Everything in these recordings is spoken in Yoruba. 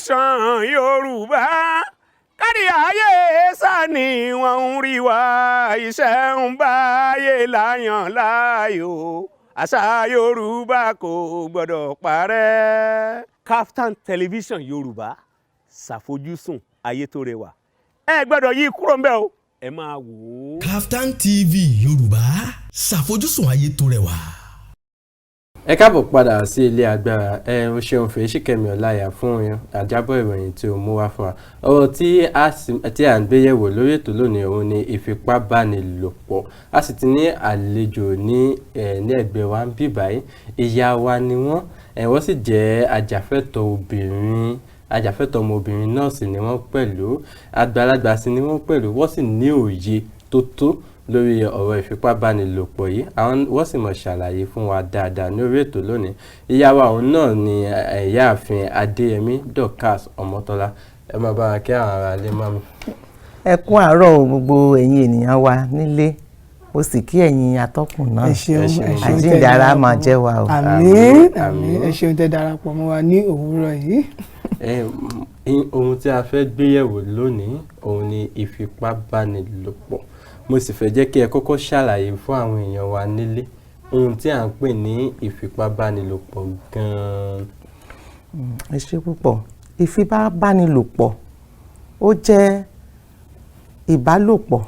tẹlifíṣàn Yorùbá kárí ayé sani wọ́n ń rí wa iṣẹ́ ń báyé láyàn láàyò àṣà Yorùbá kò gbọ́dọ̀ parẹ́. Kaftan tẹlifíṣàn Yorùbá ṣàfojúsùn ayé tó rẹwà ẹ gbọ́dọ̀ yí kúrò ń bẹ̀ o ẹ máa wò ó. Kaftan TV Yorùbá ṣàfojúsùn ayé tó rẹwà. Ẹ káàbọ̀ padà sí ilé agbára. O ṣeun Fèyíṣìkẹ́mi Ọláìyá fún àjábọ̀ ìròyìn tí o mú wá fún wa. Ọ̀rọ̀ tí à ń gbé yẹ̀wò lórí ètò lónìí òun ni ìfipábánilòpọ̀. A sì ti ní àlejò ní ẹgbẹ́ wa ń bí báyìí. Ìyá wa ni wọ́n sì jẹ́ ajàfẹ́tọ̀ọ́ ọmọbìnrin náà sì ni wọ́n pẹ̀lú àgbàlagbà sì ni wọ́n pẹ̀lú wọ́n sì ní òye tó tó lórí ọ̀rọ̀ ìfipábánilòpọ̀ yìí wọ́n sì mọ̀ ṣàlàyé fún wa dáadáa ní orí ètò lónìí. Ìyá wa òun náà ni ìyáàfin Adeyemi Dorcas Omotola. Ẹ máa bá wa kí àwọn ará ilé mọ́ mi. Ẹ kú àárọ̀ gbogbo ẹ̀yin ènìyàn wa nílé ó sì kí ẹ̀yin atọ́kùn náà àjíǹde ara máa jẹ́ wa o. Àmín àmín. Ẹ ṣeun tẹ́ darapọ̀ mọ́ wa ní òwúrọ̀ yìí. Ohun tí a fẹ́ gbéyẹ̀wò lónìí òun ni ìfipábánilòpọ̀. Mo sì fẹ́ jẹ́ kí ẹ kọ́kọ́ ṣàlàyé fún àwọn èèyàn wa nílé ohun tí à ń pè ní ìfipábánilòpọ̀ gan-an. Ẹ ṣé púpọ̀. Ìfipábánilòpọ̀ ó jẹ́ ìbálòpọ̀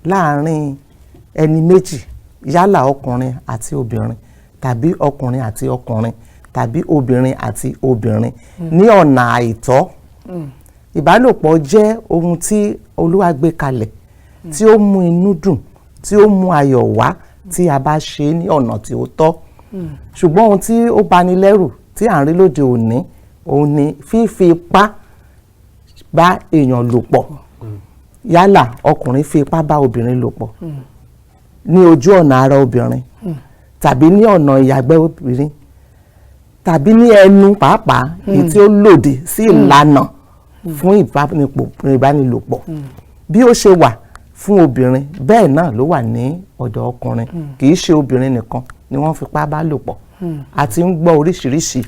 láàárín ẹni méjì yálà ọkùnrin àti obìnrin tàbí ọkùnrin àti ọkùnrin tàbí obìnrin àti obìnrin ní ọ̀nà àìtọ́. Ìbálòpọ̀ jẹ́ ohun tí Olúwa gbé kalẹ̀ tí ó mú inú dùn tí ó mú ayọ̀ wá tí a bá ṣe ní ọ̀nà tí ó tọ́. Ṣùgbọ́n ohun tí ó bani lẹ́rù tí à ń rí lóde òní òun ni fífi ipá bá èèyàn lò pọ̀. Yálà ọkùnrin fi ipá bá obìnrin lò pọ̀ ní ojú ọ̀nà ara obìnrin tàbí ní ọ̀nà ìyàgbẹ́ obìnrin tàbí ní ẹnu pàápàá èyí tí ó lòdì sí ìlànà fún ìbánilòpọ̀. Bí ó ṣe wà fún obìnrin bẹ́ẹ̀ náà ló wà ní ọ̀dọ̀ ọkùnrin kì í ṣe obìnrin nìkan ni wọ́n fipá bá lò pọ̀. A ti ń gbọ́ oríṣiríṣi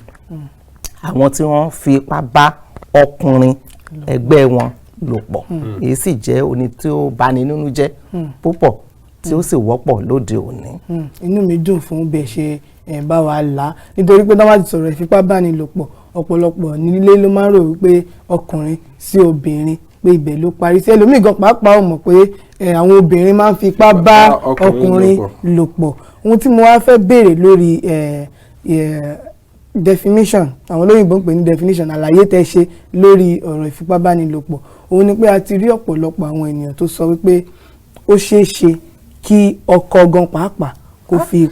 àwọn tí wọ́n fi ipá bá ọkùnrin ẹgbẹ́ wọn lò pọ̀ èyí sì jẹ́ oní tí ó bani nínú jẹ́ púpọ̀ tí ó sì wọ́pọ̀ lóde òní. Inú mi dùn fún bí ẹ ṣe bá wa là nítorí pé táwọn ti sọ̀rọ̀ ìfipábánilòpọ̀ ọ̀pọ̀lọpọ̀ nílé ló máa ń rò wípé ọkùnrin sí obìnrin pé ibẹ̀ ló parí sí. Ẹlòmíì gan pàápàá ò mọ̀ pé àwọn obìnrin máa ń fipá bá ọkùnrin lò pọ̀. Ohun tí mo wá fẹ́ béèrè lórí definition àwọn olóyìnbó ń pè ní definition àlàyé tẹ́ ṣe lórí ọ̀rọ̀ ìfipábánilòpọ̀ òun ni pé a ti rí ọ̀pọ̀lọpọ̀ àwọn ènìyàn tó sọ wípé ó ṣeé ṣe kí ọkọ gan pàápàá kó fi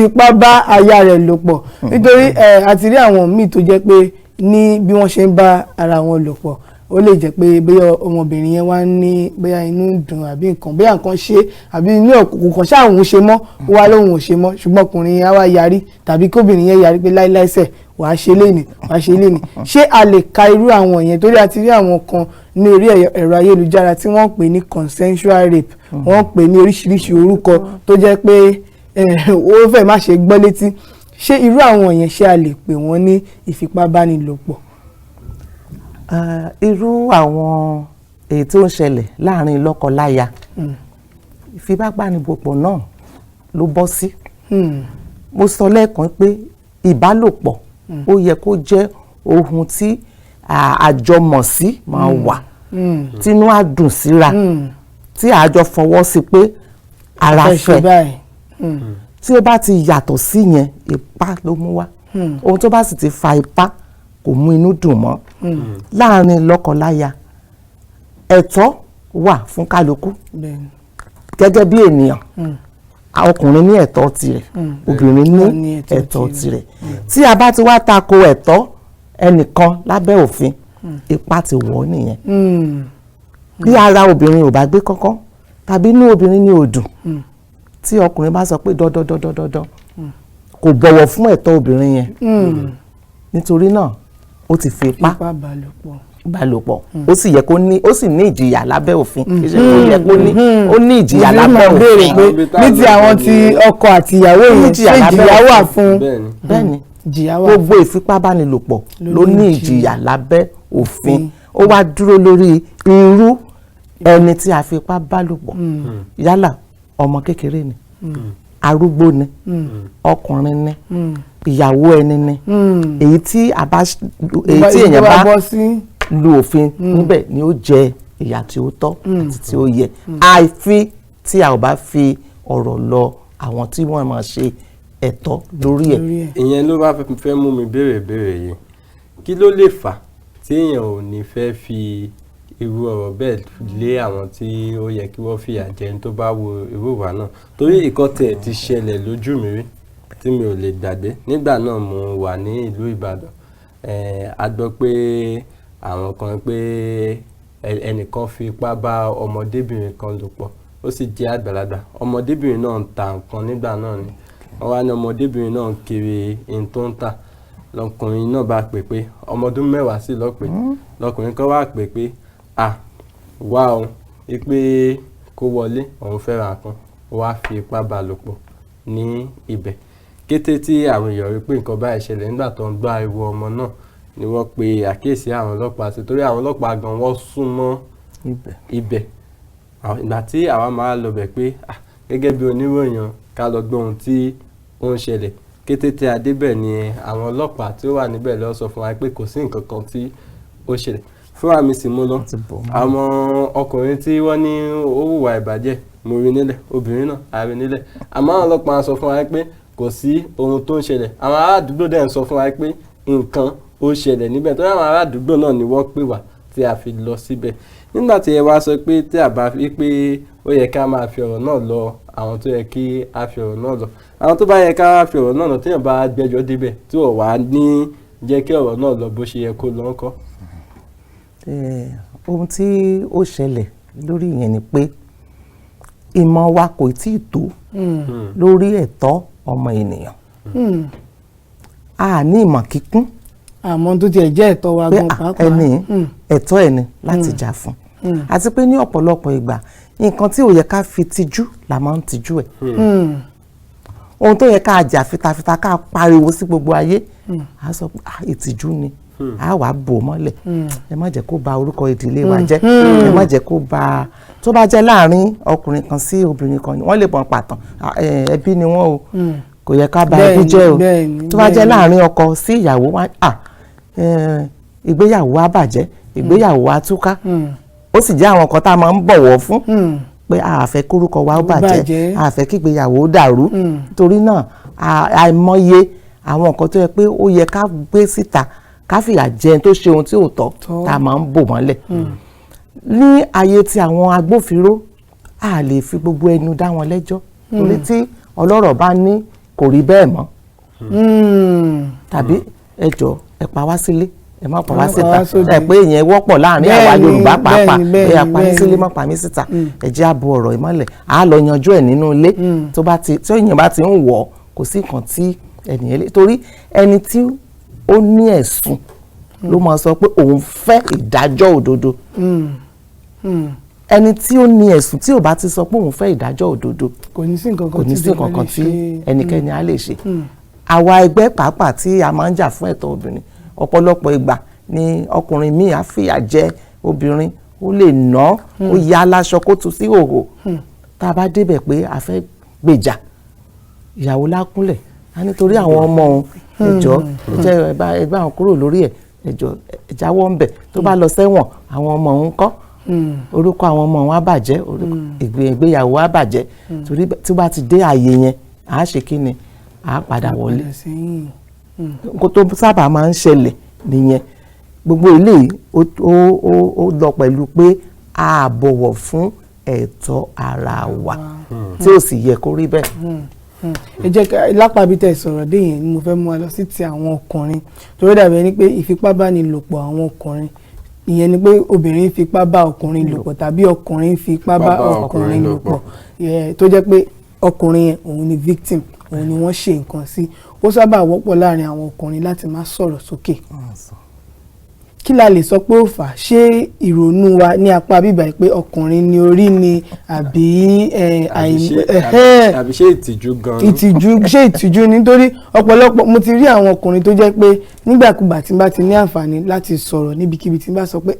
ipá bá aya rẹ̀ lò pọ̀ nítorí a ti rí àwọn míì tó jẹ́ pé ní bí wọ́n ṣe ń bá ara wọn lò pọ̀ ó lè jẹ́ pé bóyá ọmọbìnrin yẹn wá ní bóyá inú dùn àbí bóyá nǹkan ṣe àbí inú ọ̀kùnkùn kan ṣáà òun ṣe mọ́ ó wá lóhun ò ṣe mọ́ ṣùgbọ́n ọkùnrin yẹn á wá yarí tàbí kóbìnrin yẹn yarí pé láíláísẹ̀ wàá ṣe lénìí ṣé a lè ka irú àwọn yẹn torí a ti rí àwọn kan ní orí ẹ̀rọ ayélujára tí wọ́n pè ní consensual rape wọ́n pè ní oríṣiríṣi orúkọ tó jẹ́ pé ó fẹ́ má ṣe gbọ́ létí. Ṣé irú àwọn yẹn ṣé a lè pè wọ́n ní ìfipábánilòpọ̀? Irú àwọn èyí tó ń ṣẹlẹ̀ láàrin lọ́kọ-láya ìfipábánilòpọ̀ náà ló bọ́ sí. Mo sọ lẹ́ẹ̀kan pé ìbálòpọ̀ ó yẹ kó jẹ́ ohun tí àjọmọ̀sí máa wà tínú á dùn síra tí àjọ fọwọ́ sí pé ara fẹ́. Tí ó bá ti yàtọ̀ sí yẹn ipá ló mú wá. Ohun tó bá sì ti fa ipá kò mú inú dùn mọ́. Láàrin lọ́kọ-láya ẹ̀tọ́ wà fún kálukú gẹ́gẹ́ bí ènìyàn. Ọkùnrin ní ẹ̀tọ́ tirẹ̀ obìnrin ní ẹ̀tọ́ tirẹ̀. Tí a bá ti wá tako ẹ̀tọ́ ẹnìkan lábẹ́ òfin ipá ti wọ̀ nìyẹn. Bí ara obìnrin ò bá gbé kọ́kọ́ tàbí inú obìnrin ní òdùn tí ọkùnrin bá sọ pé dọ́dọ́dọ́dọ́dọ́ kò bọ̀wọ̀ fún ẹ̀tọ́ obìnrin yẹn nítorí náà ó ti fi ipá bálòpọ̀ ó sì yẹ kó ní ó sì ní ìjìyà lábẹ́ òfin ó yẹ kó ní ó ní ìjìyà lábẹ́ òfin ní ti àwọn tí ọkọ àti ìyàwó yẹn ṣe ìjìyà wà fún. bẹ́ẹ̀ni gbogbo ìfipábánilòpọ̀ ló ní ìjìyà lábẹ́ òfin ó wá dúró lórí irú ẹni tí a fipá bá lò pọ̀ yálà ọmọ kékeré ni arúgbó ni ọkùnrin ni ìyàwó ẹni ni èyí tí èèyàn bá lu òfin níbẹ̀ ni ó jẹ ìyà tí ó tọ́ àti tí ó yẹ àìfi tí a ò bá fi ọ̀rọ̀ lọ àwọn tí wọ́n máa ṣe ẹ̀tọ́ lórí ẹ̀. ìyẹn ló bá fẹ́ mú mi béèrè yìí kí ló lè fà tí èèyàn ò ní fẹ́ fi irú ọ̀rọ̀ bẹ́ẹ̀ lé àwọn tí ó yẹ kí wọ́n fìyà jẹ ní tó bá wo irú ìwà náà torí ìkọ́tẹ̀ ti ṣẹlẹ̀ lójú mi rí tí mi ò lè gbàgbé nígbà náà mo wà ní ìlú Ìbàdàn a gbọ́ pé àwọn kan pé ẹnìkan fi ipá bá ọmọdébìnrin kan lò pọ̀ ó sì jẹ́ àgbàlagbà ọmọdébìnrin náà ń ta nǹkan nígbà náà ni wọ́n wá ní ọmọdébìnrin náà ń kiri ohun tó ń tà lọkùnrin náà bá pè pé ọmọ ọdún 10 sí lọ́pẹ́ lọkùnrin kan wá pè pé wá o pé kó wọlé òun fẹ́ ra nǹkan ó wá fi ipá bá lò pọ̀ ní ibẹ̀ kété tí àwọn èèyàn rí pé nǹkan báyìí ṣẹlẹ̀ nígbà tó ń gbọ́ ariwo ọmọ náà ni wọ́n pe àkíyèsí àwọn ọlọ́pàá sí torí àwọn ọlọ́pàá gan wọ́n sún mọ́ ibẹ̀ ìgbà tí àwa máa lọ bẹ̀ pé gẹ́gẹ́ bí oníròyìn ká lọ gbọ́ ohun tí ó ń ṣẹlẹ̀ kété tí a débẹ̀ ni àwọn ọlọ́pàá tí ó wà níbẹ̀ lọ sọ fún wa pé kò sí nǹkan kan tí ó ṣẹlẹ̀ fúnra mi sì mú lọ àwọn ọkùnrin tí wọ́n ní ó hùwà ìbàjẹ́ mo rí nílẹ̀ obìnrin náà a rí nílẹ̀ àmọ́ àwọn ọlọ́pàá sọ fún wa pé kò sí ohun tó ń ṣẹlẹ̀ àwọn ará àdúgbò dẹ̀ ń sọ fún wa pé nǹkan ó ṣẹlẹ̀ níbẹ̀ tó àwọn ará àdúgbò náà ni wọ́n pè wá tí a fi lọ síbẹ̀ nígbà tí ẹ wá sọ pé tí a bá fi pé ó yẹ ká máa fi ọ̀rọ̀ náà lọ àwọn tó yẹ kí a fi ọ̀rọ̀ náà lọ àwọn tó bá yẹ ká fi ọ̀rọ̀ náà lọ téèyàn bá gbẹ́jọ́ débẹ̀ tí ò wá ní jẹ́ kí ọ̀rọ̀ náà lọ bó ṣe yẹ kó lọ ńkọ́. ohun tí ó ṣẹlẹ̀ lórí yẹn ni pé ìmọ̀ wa kò tí ì tó lórí ẹ̀tọ́ ọmọ ènìyàn a ní ìmọ̀ kíkún àmọ́ tó tiẹ̀ jẹ́ ẹ̀tọ́ wa gan pàápàá ẹni ẹ̀tọ́ ẹni láti jà fún àti pé ní ọ̀pọ̀lọpọ̀ ìgbà nǹkan tí ò yẹ ká fi tijú la máa ń tijú ẹ̀ ohun tó yẹ ká jà fitafita ká pariwo sí gbogbo ayé a sọ pé ìtìjú ni a wàá bò mọ́lẹ̀ ẹ má jẹ́ kó ba orúkọ ìdílé wa jẹ́ ẹ má jẹ́ kó ba tó bá jẹ́ láàrin ọkùnrin kan sí obìnrin kan wọ́n lè bọ̀ pàtàn ẹbí ni wọ́n o kò yẹ ká ba ẹbí jẹ́ o tó bá jẹ́ láàrin ọkọ sí ìyàwó wa ìgbéyàwó á bàjẹ́ ìgbéyàwó á túká ó sì jẹ́ àwọn kan tá a máa ń bọ̀wọ̀ fún pé a fẹ́ kórúkọ wa ó bàjẹ́ a fẹ́ kí ìgbéyàwó ó dàrú torí náà àìmọye àwọn nǹkan tó yẹ pé ó yẹ ká gbé síta ká fìyà jẹ tó ṣe ohun tí ò tọ́ tá a máa ń bò mọ́lẹ̀ ní ayé tí àwọn agbófinró a lè fi gbogbo ẹnu dá wọn lẹ́jọ́ torí tí ọlọ́rọ̀ bá ní kò rí bẹ́ẹ̀ mọ́ tàbí ẹ jọ̀ọ́ ẹ pa wá sílé ẹ má pa wá síta ẹ pé ìyẹn wọ́pọ̀ láàrin àwa Yorùbá pàápàá ẹ yà pa mí sílé má pa mí síta ẹ jẹ́ àbò ọ̀rọ̀ ìmọ́lẹ̀ á lọ yanjú ẹ̀ nínú ilé tí èèyàn bá ti ń wọ̀ kò sí nǹkan tí ẹnìyẹn lé torí ẹni tí ó ní ẹ̀sùn ló máa sọ pé òun fẹ́ ìdájọ́ òdodo ẹni tí ó ní ẹ̀sùn tí ò bá ti sọ pé òun fẹ́ ìdájọ́ òdodo kò ní sí nǹkan kan tí ẹnikẹ́ni á lè ṣe àwa ẹgbẹ́ pàápàá tí a máa ń jà fún ẹ̀tọ́ obìnrin ọ̀pọ̀lọpọ̀ ìgbà ni ọkùnrin míì á fìyà jẹ obìnrin ó lè ná ó ya aláṣọ kó tu sí hòhò tá a bá débẹ̀ pé a fẹ́ gbèjà ìyàwó lákúnlẹ̀ á nítorí àwọn ọmọ òun ẹjọ́ ẹgbẹ́ àwọn kúrò lórí ẹ̀ ẹjọ́ ẹjáwọ́ ń bẹ̀ tó bá lọ sẹ́wọ̀n àwọn ọmọ òun kọ́ orúkọ àwọn ọmọ òun á bàjẹ́ ìgbéyàwó á bàjẹ́ torí tí ó bá ti dé ààyè yẹn à á ṣe kí ni à á padà wọlé nǹkan tó sábà máa ń ṣẹlẹ̀ nìyẹn gbogbo eléyìí ó lọ pẹ̀lú pé a bọ̀wọ̀ fún ẹ̀tọ́ ara wa tí ó sì yẹ kó rí bẹ́ẹ̀. ẹ jẹ́ ká lápàbí tẹ̀ sọ̀rọ̀ dé yẹn ni mo fẹ́ mú wa lọ sí ti àwọn ọkùnrin torí dàbí ẹni pé ìfipábánilòpọ̀ àwọn ọkùnrin ìyẹn ni pé obìnrin fipá bá ọkùnrin lò pọ̀ tàbí ọkùnrin fipá bá ọkùnrin lò pọ̀ tó jẹ́ pé ọkùnrin yẹn òun ni victim òun ni wọ́n ṣe nǹkan sí ó sábà wọ́pọ̀ láàrin àwọn ọkùnrin láti má sọ̀rọ̀ sókè kí la lè sọ pé ó fà á? Ṣé ìrònú wa ní apá bíbá yìí pé ọkùnrin ni orí ni àbí àbí ṣé ìtìjú gan-an? Ṣé ìtìjú nítorí ọ̀pọ̀lọpọ̀ mo ti rí àwọn ọkùnrin tó jẹ́ pé nígbàkúgbà tí n bá ti ní àǹfààní láti sọ̀rọ̀ níbikíbi tí n bá sọ pé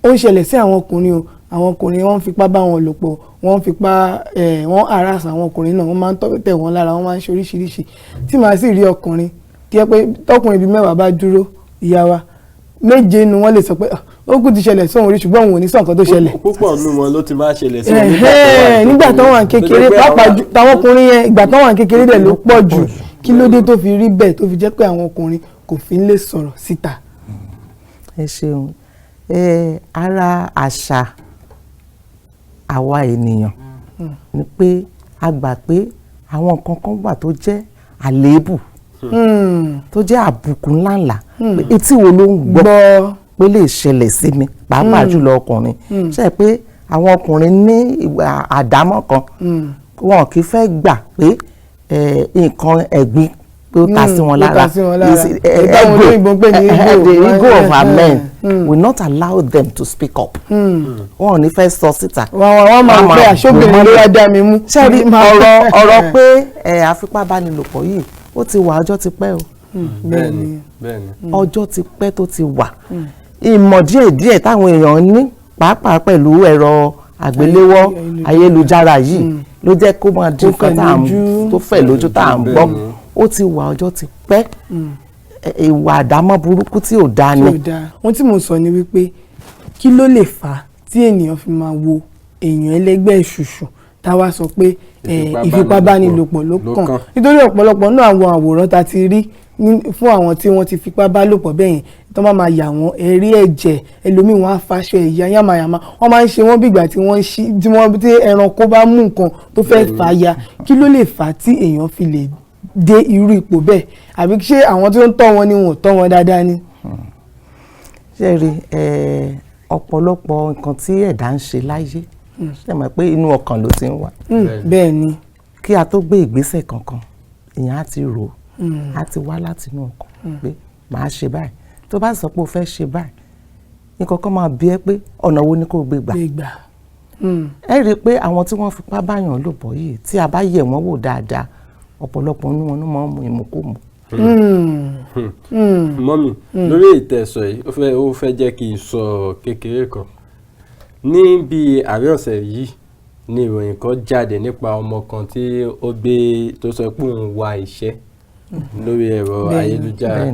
ó ń ṣẹlẹ̀ sí àwọn ọkùnrin o, àwọn ọkùnrin wọ́n ń fipá bá wọn lò pọ̀, wọ́n ń fipá wọ́n harass àwọn ọkùnrin náà, wọ́n máa ń tẹ̀ wọ́n lára, wọ́n máa ń ṣe oríṣiríṣi. Tí màá sì rí ọkùnrin tí ẹ pé tọkùnrin bíi 10 bá dúró, ìyá wa 7 nu wọ́n lè sọ pé ó kù ti ṣẹlẹ̀ sóhun rí ṣùgbọ́n òun ò ní sọ nǹkan tó ṣẹlẹ̀. Púpọ̀ nínú wọn ló ti máa ṣẹlẹ̀ sí nígbà tó wà kékeré, pàápàá táwọn ọkùnrin yẹn ìgbà tó wà kékeré dẹ̀ ló pọ̀ jù. Kí ló dé tó fi rí bẹ́ẹ̀ tó fi jẹ́ pé àwọn ọkùnrin kò fi ń lè sọ̀rọ̀ síta? Ẹ ṣeun. Ara àṣà àwa ènìyàn ni pé a gbà pé àwọn nǹkan kan wà tó jẹ́ àléébù, tó jẹ́ àbùkù ńláńlá, pé etí wo ló ń gbọ́ pé lè ṣẹlẹ̀ sí mi, pàápàá jùlọ ọkùnrin. Ṣé pé àwọn ọkùnrin ní àdámọ́ kan, wọn kì í fẹ́ gbà pé nǹkan ẹ̀gbin tó ta sí wọn lára, the ego of our men will not allow them to speak up. Wọn ò ní fẹ́ sọ síta. Wọ́n máa ń pẹ́ àṣọ́bìnrin ló wá dá mi mú. Ṣé ọ̀rọ̀ pé àfipábánilòpọ̀ yìí ó ti wà, ọjọ́ ti pẹ́ o. Bẹ́ẹ̀ni. Ọjọ́ ti pẹ́ tó ti wà. Ìmọ̀ díẹ̀díẹ̀ táwọn èèyàn ní pàápàá pẹ̀lú ẹ̀rọ àgbéléwọ́ ayélujára yìí ló jẹ́ kó máa di nǹkan tó fẹ̀ lójú tá à ń gbọ́. Ó ti wà, ọjọ́ ti pẹ́. Ìwà àdámọ́ burúkú tí ò dáa ni. Ohun tí mo sọ ni wípé kí ló lè fà á tí ènìyàn fi máa wo èèyàn ẹlẹgbẹ́ ìṣùṣù táwa sọ pé ìfipábánilòpọ̀ ló kàn, nítorí ọ̀pọ̀lọpọ̀ náà àwọn àwòrán ta ti rí fún àwọn tí wọ́n ti fipá bá lòpọ̀ bẹ́yẹn tó máa yà wọ́n ẹ̀rí ẹ̀jẹ̀, ẹlòmíì wọ́n á faṣọ ẹ̀yà yàmàyàmà, wọ́n máa ń ṣe wọ́n bí ìgbà tí ẹranko bá mú nǹkan tó fẹ́ fà ya. Kí ló lè fà á tí èèyàn fi lè dé irú ipò bẹ́ẹ̀? Àbí ṣé àwọn tí ó ń tọ́ wọn ni wọn ò tọ́ wọn dáadáa ni? Ṣé rí ọ̀pọ̀lọpọ̀ nǹkan tí ẹ̀dá ń ṣe láyé, ṣe mọ̀ pé inú ọkàn ló ti ń wá. Bẹ́ẹ̀ ni. Kí a tó gbé ìgbésẹ̀ kankan, èèyàn á ti rò ó, á ti wá láti inú ọkàn pé màá ṣe báyìí. Tó bá sọ pé o fẹ́ ṣe báyìí, nǹkan kan máa bí ẹ pé ọ̀nà wo ni kò gbé gbà. Ẹ rí i pé àwọn tí wọ́n fipá báyàn lò pọ̀ yìí, tí a bá yẹ̀ wọ́n wò dáadáa, ọ̀pọ̀lọpọ̀ nínú wọn ló máa ń mu ìmùkúmu. Mọ́mì, lórí ìtẹ̀sọ̀ yìí ó fẹ́ jẹ́ kí n sọ kékeré kan. Ní bí àárín ọ̀sẹ̀ yìí ni ìròyìn kan jáde nípa ọmọ kan tí ó gbé tó sọ pé òun wá iṣẹ́ lórí ẹ̀rọ ayélujára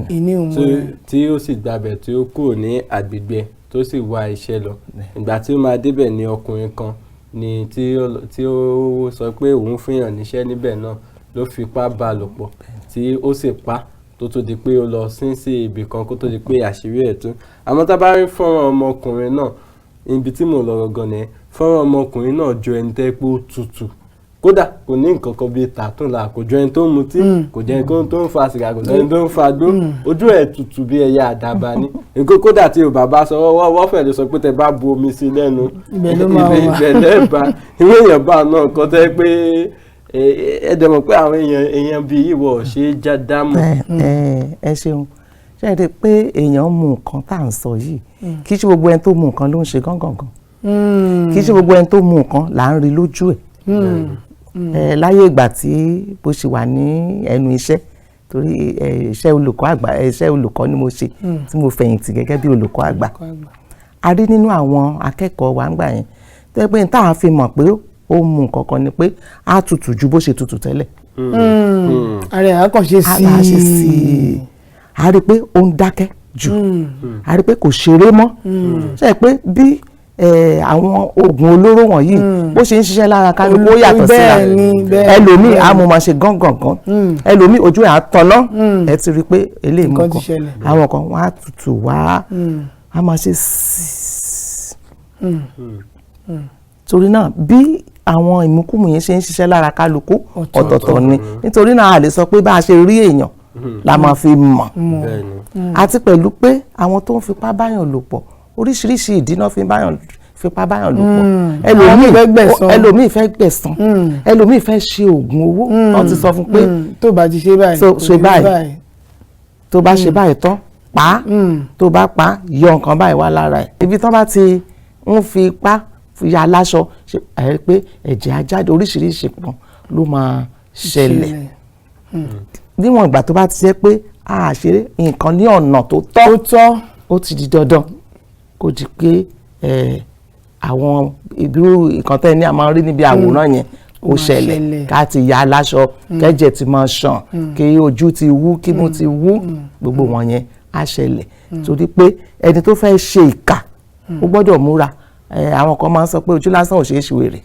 tí ó sì gbabẹ̀ tí ó kúrò ní agbègbè tó sì wá iṣẹ́ lọ. Ìgbà tí ó máa débẹ̀ ni ọkùnrin kan ni tí ó sọ pé òun fúnyàn níṣẹ́ níbẹ̀ náà ló fipá bá a lò pọ̀ tí ó sì pa tó di pé ó lọ sí ibì kan kó tó di pé àṣírí ẹ̀ tú. Àmọ́ tá a bá rí fọ́nrán ọmọkùnrin náà, ibi tí mo lọ gan ni fọ́nrán ọmọkùnrin náà jọ ẹni tẹ́ pé ó tutù, kódà kò ní nǹkan kan bíi tàtún la, kò jọ ẹni tó ń mutí, kò jọ ẹni tó ń fa sìgá, kò jọ ẹni tó ń fa gbó, ojú ẹ̀ tutù bí ẹyẹ àdàbà ni. Nǹkan kódà tí bàbá sọ wọ́n fẹ́ lè sọ pé tẹ bá bu omi sí lẹ́nu ibẹ̀ lẹ́ẹ̀bà ìwé èèyàn bá náà kọ́ tẹ́ pé ẹ̀ẹ́dẹ̀ mọ̀ pé àwọn èèyàn bíi ìwọ ṣe é já dámọ̀. Ẹ ṣeun. Ṣé ẹ rí i pé èèyàn mú nǹkan tá à ń sọ yìí, kì í ṣe gbogbo ẹni tó mú nǹkan ló ń ṣe gángan, kì í ṣe gbogbo ẹni tó mú nǹkan là ń rí lójú ẹ̀. Láyé ìgbà tí bó ṣe wà ní ẹnu iṣẹ́, torí iṣẹ́ olùkọ́ ni mo ṣe tí mo fẹ̀yìntì gẹ́gẹ́ bí olùkọ́ àgbà. A rí nínú àwọn akẹ́kọ̀ọ́ wa ńgbà yẹn tó yẹ pé táwọn fi mọ̀ pé ó mú nǹkan kan ni pé á tutù ju bó ṣe tutù tẹ́lẹ̀. Ààrẹ àkànṣe sí i. A rí i pé ó ń dákẹ́ jù, a rí i pé kò ṣeré mọ́. Ṣé pé bí àwọn oògùn olóró wọ̀nyí bó ṣe ń ṣiṣẹ́ lára kálukú ó yàtọ̀ síra. Ẹlòmíì á mú máa ṣe gángangan, ẹlòmíì ojú ẹ̀ á tọ́nà, ẹ ti rí i pé eléyìí mú kan. Àwọn kan wọ́n á tutù wá, á máa ṣe sísì. Torí náà bí àwọn ìmúkúmu yẹn ṣe ń ṣiṣẹ́ lára kálukú ọ̀tọ̀ọ̀tọ̀ ni, nítorí náà a lè sọ pé bá a ṣe rí èèyàn la máa fi mọ̀. Àti pẹ̀lú pé àwọn tó ń fipá báyàn lò pọ̀, oríṣiríṣi ìdí náà fipá báyàn lò pọ̀. Ẹlòmíì fẹ́ gbẹ̀san, ẹlòmíì fẹ́ ṣe oògùn owó. Wọ́n ti sọ fún pé tó bá ti ṣe báyìí, ṣe báyìí, tó bá ṣe báyìí tán pa tó bá pa yọ nǹkan báyìí wá lára ẹ̀ ibi tán bá ti ń fi ipá ya láṣọ ẹ pé ẹ̀jẹ̀ á jáde oríṣiríṣi kan ló máa ṣẹlẹ̀ níwọ̀n ìgbà tó bá ti jẹ́ pé a ṣe nǹkan ní ọ̀nà tó tọ́ ó ti di dandan kó di pé àwọn ìdúró nǹkan tẹ́ ní a máa rí níbi àwòrán yẹn ó ṣẹlẹ̀ ká ti ya láṣọ kẹ́jẹ̀ ti máa ṣàn kí ojú ti wú kí mú ti wú gbogbo wọn yẹn á ṣẹlẹ̀ torí pé ẹni tó fẹ́ ṣe ìkà ó gbọ́dọ̀ múra àwọn kan máa ń sọ pé ojú lásán ò ṣeé ṣe wèrè.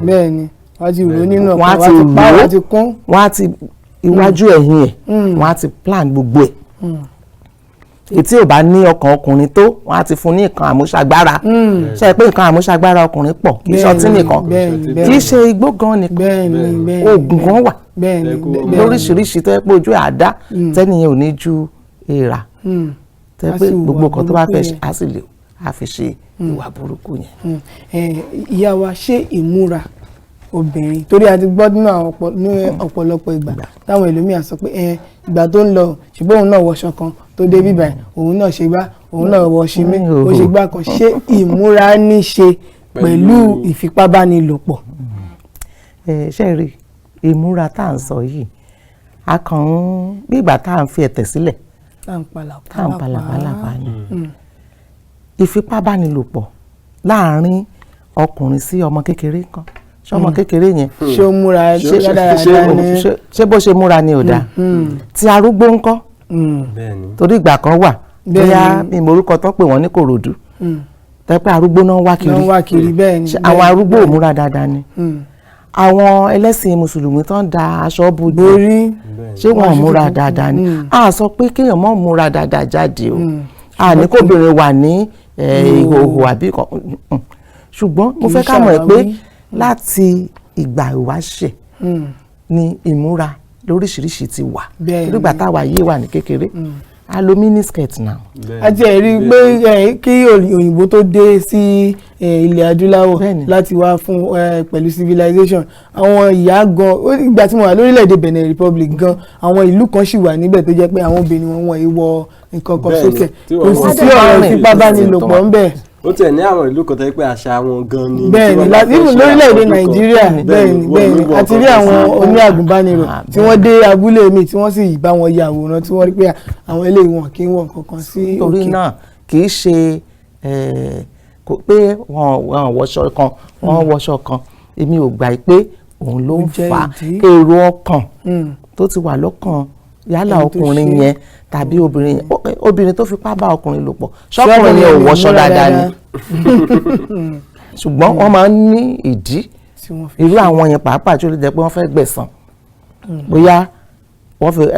bẹ́ẹ̀ ni wọ́n ti rò nínú ọ̀pọ̀ wọ́n ti pa wọ́n ti kún. wọ́n á ti iwájú ẹ̀yìn ẹ̀ wọ́n á ti plan gbogbo ẹ̀ ètí ò bá ní ọkàn ọkùnrin tó wọ́n á ti fún ní nǹkan àmúṣagbára ṣe pé nǹkan àmúṣagbára ọkùnrin pọ̀ kì í ṣọtí nìkan kì í ṣe igbó gan nìkan oògùn gan wà lóríṣiríṣi tó yẹ pé ojú ẹ̀ á dá tẹ́nìyẹn ò ní ju èèrà tẹ́ pé gbogbo nǹkan tó bá fẹ́ ṣe á sì lè á fi ṣe ìwà burúkú yẹn. ìyá wa ṣé ìmúra obìnrin torí a ti gbọ́ nínú ọ̀pọ̀lọpọ̀ ìgbà táwọn ẹlòmíà sọ pé ìgbà tó ń lọ ṣùgbọ́n òun náà wọṣọ kan tó dé bíbà òun náà ṣe gbá òun náà wọ ṣimí ó ṣe gbá kan ṣé ìmúra ní ṣe pẹ̀lú ìfipábánilòpọ̀. ṣe rí ìmúra tá à ń sọ yìí a kàn ń bí ìgbà tá à ń fi ẹ̀tẹ̀ sílẹ̀ tá à ń palàpalàpà ni ìfipábánilòpọ̀ láàárín ọkùnrin sí ọmọ kékeré kan ṣọmọ kékeré yẹn ṣé ó múra dáadáa ni ṣé bó ṣe múra ni ò dáa tí arúgbó ńkọ́ torí ìgbà kan wà bóyá mi morúkọ tán pé wọ́n ní Kòròdú tẹ́pẹ́ arúgbó náà wá kiri àwọn arúgbó ò múra dáadáa ni àwọn ẹlẹ́sìn mùsùlùmí tán da aṣọ borí ṣé wọ́n múra dáadáa ni a sọ pé kéèyàn mọ́ múra dáadáa jáde o a ní kóbìnrin wà ní ìhòòhò àbí kan ṣùgbọ́n mo fẹ́ ká mọ̀ pé láti ìgbà ìwáṣẹ̀ ni ìmúra lóríṣiríṣi ti wà nígbà táwa yé wà ní kékeré a lo miniskirt náà. àti ẹ̀rí pé kí òyìnbó tó dé sí ilẹ̀ adúláwọ̀ láti wá fún pẹ̀lú civilization àwọn ìyá gan ìgbà tí mo wà lórílẹ̀‐èdè Benin Republic gan àwọn ìlú kan ṣì wà níbẹ̀ tó jẹ́ pé àwọn obìnrin wọn ìwọ nǹkan kan sókè kò sì sí ọ̀rọ̀ ìfipábánilòpọ̀ ńbẹ̀. ó tiẹ̀ ní àwọn ìlú kan tó yẹ pé àṣà wọn gan ni. bẹ́ẹ̀ni nínú lórílẹ̀‐èdè Nàìjíríà bẹ́ẹ̀ni àti rí àwọn oníàgùnbánirọ̀ tí wọ́n dé abúlé mi tí wọ́n sì bá wọn ya àwòrán tí wọ́n rí pé àwọn eléyìí wọn kì í wọ̀ kankan sí òkè. torí náà kì í ṣe pé wọ́n wọṣọ kan èmi ò gbà pé òun ló ń fa èrò ọkàn tó ti wà lọ́kàn yálà ọkùnrin yẹn tàbí obìnrin tó fipá bá ọkùnrin lò pọ̀ ṣọkùnrin yẹn ò wọṣọ dáadáa ni ṣùgbọ́n wọ́n máa ń ní ìdí irú àwọn yẹn pàápàá tí ó lè jẹ́ pé wọ́n fẹ́ gbẹ̀san bóyá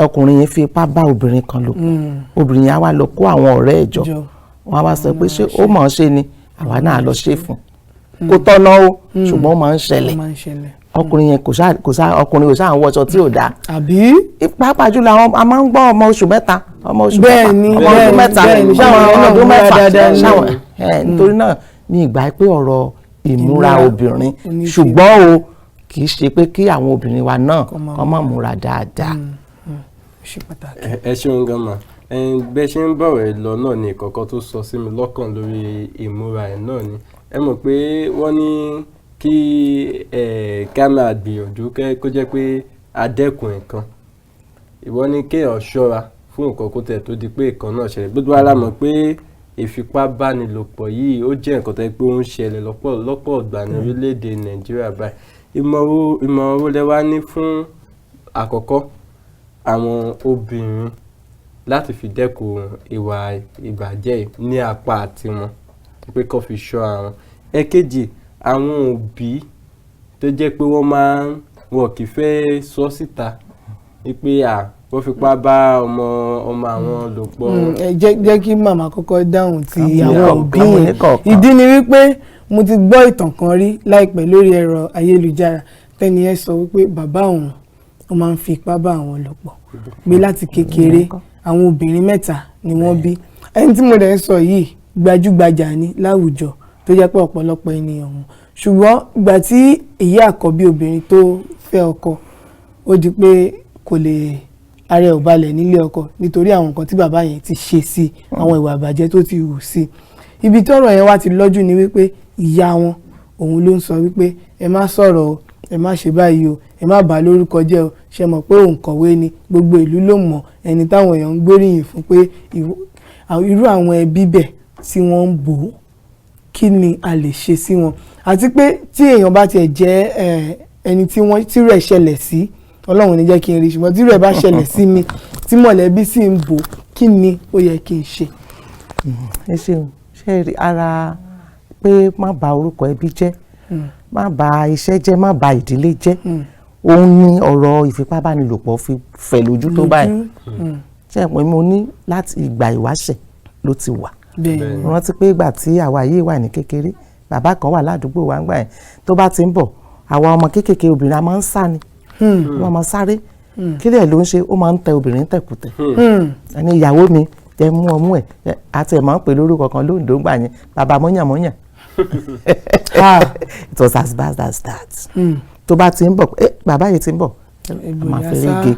ọkùnrin yẹn fi ipá bá obìnrin kan lò obìnrin yẹn á wá lọ kó àwọn ọ̀rẹ́ ẹ̀ jọ wọ́n á wá sọ pé ṣé ó mọ̀ ọ́n ṣe ni àwa náà lọ ṣe fún kó tọ́nà ó ṣùgbọ́n ó máa ń ṣẹlẹ̀ ọkùnrin yẹn ọkùnrin kò sáà ń wọṣọ tí ò dáa àbí pàápàá jùlọ àwọn a máa ń gbọ́ ọmọ oṣù mẹ́ta ọmọ ọdún mẹ́ta ọmọ ọdún mẹ́fà nítorí náà mi ìgbà pé ọ̀rọ̀ ìmúra obìnrin ṣùgbọ́n o kì í ṣe pé kí àwọn obìnrin wa náà kọ́ máa múra dáadáa. ẹ ṣeun gan ma bẹ́ẹ̀ ṣe ń bọ̀rọ̀ ẹ lọ náà ni ìkọ̀kọ̀ tó sọ sí mi lọ́kàn lórí ìmúra ẹ̀ náà ni ẹ mọ̀ pé wọ́n ní kí ká máa gbìyànjú kó jẹ́ pé adẹ́kùn nǹkan ìwọ ní kéèyàn ṣọ́ra fún nǹkan kó tẹ̀ tó di pé nǹkan náà ṣẹlẹ̀ gbogbo ara mọ̀ pé ìfipábánilòpọ̀ yìí ó jẹ́ nǹkan tó yẹ pé ó ń ṣẹlẹ̀ lọ́pọ̀ ìgbà ní orílẹ̀-èdè Nàìjíríà báyìí ìmọ̀ràn wo lẹ wá ní fún àkọ́kọ́ àwọn obìnrin láti fi dẹ́kun ìwà ìbàjẹ́ ní apá tiwọn pé kó fi ṣọ́ àwọn ẹ̀kejì àwọn òbí tó jẹ́ pé wọn kì í fẹ́ sọ síta wípé wọ́n fipá bá ọmọ àwọn lò pọ̀. jẹ́ kí màmá kọ́kọ́ dáhùn ti àwọn òbí yẹn ìdí ni wípé mo ti gbọ́ ìtàn kan rí láìpẹ́ lórí ẹ̀rọ ayélujára tẹ́ni ẹ sọ wípé bàbá òun ó máa ń fi ipá bá àwọn lò pọ̀ gbé láti kékeré àwọn obìnrin 3 ni wọ́n bí ẹni tí mo dẹ̀ ń sọ yìí gbajúgbajà ní láwùjọ tó jẹ́ pé ọ̀pọ̀lọpọ̀ ènìyàn wọn ṣùgbọ́n ìgbà tí ìyá àkọ́bí obìnrin tó fẹ́ ọkọ ó di pé kò lè ara ẹ̀ ò balẹ̀ nílé ọkọ nítorí àwọn nǹkan tí bàbá yẹn ti ṣe sí àwọn ìwà ìbàjẹ́ tó ti hù sí. Ibi tí ọ̀rọ̀ yẹn wá ti lọ́jú ni wípé ìyá wọn òun ló ń sọ wípé ẹ má sọ̀rọ̀ o, ẹ má ṣe báyìí o, ẹ má bà lórúkọ jẹ́ o, ṣe mọ̀ pé òǹkọ̀wé ni, gbogbo ìlú ló mọ̀, ẹni táwọn èèyàn ń gbóríyìn fún pé irú àwọn ẹbí bẹ̀ tí wọ́n ń bò ó, kí ni a lè ṣe sí wọn? Àti pé tí èèyàn bá tiẹ̀ jẹ́ ẹni tí rẹ̀ ṣẹlẹ̀ sí, Ọlọ́run ní jẹ́ kí n rí, ṣùgbọ́n tí rẹ̀ bá ṣẹlẹ̀ sí mi tí mọ̀lẹ́bí sì ń bò, kí ni ó yẹ kí n ṣe? Ẹ ṣeun, ṣe rí ara pé má bà orúkọ ẹbí jẹ́, má bà iṣẹ́ jẹ́, má bà ìdílé jẹ́, òun ni ọ̀rọ̀ ìfipábánilòpọ̀ fi fẹ̀ lójú tó báyìí. Ṣé pé mo ní láti ìgbà ìwáṣẹ̀ ló ti wà. Rántí pé ìgbà tí àwa yìí wà ní kékeré, bàbá kan wà ládùúgbò wa ńgbà yẹn, tó bá ti ń bọ̀ àwa ọmọ kéékèèké obìnrin a máa ń sá ni, wọ́n máa sáré, kí lẹ̀ ló ń ṣe, ó máa ń tẹ obìnrin tẹ̀kùtẹ̀. Ẹni ìyàwó mi tẹ mú ọmú ẹ̀ àti ẹ̀ máa ń pè lórúkọ kan lóńdó ńgbà yẹn, bàbá mọ́yànmọ́yàn. It was as bad as that. Tó bá ti ń bọ̀ bàbá yìí ti ń bọ̀ máa fi rége.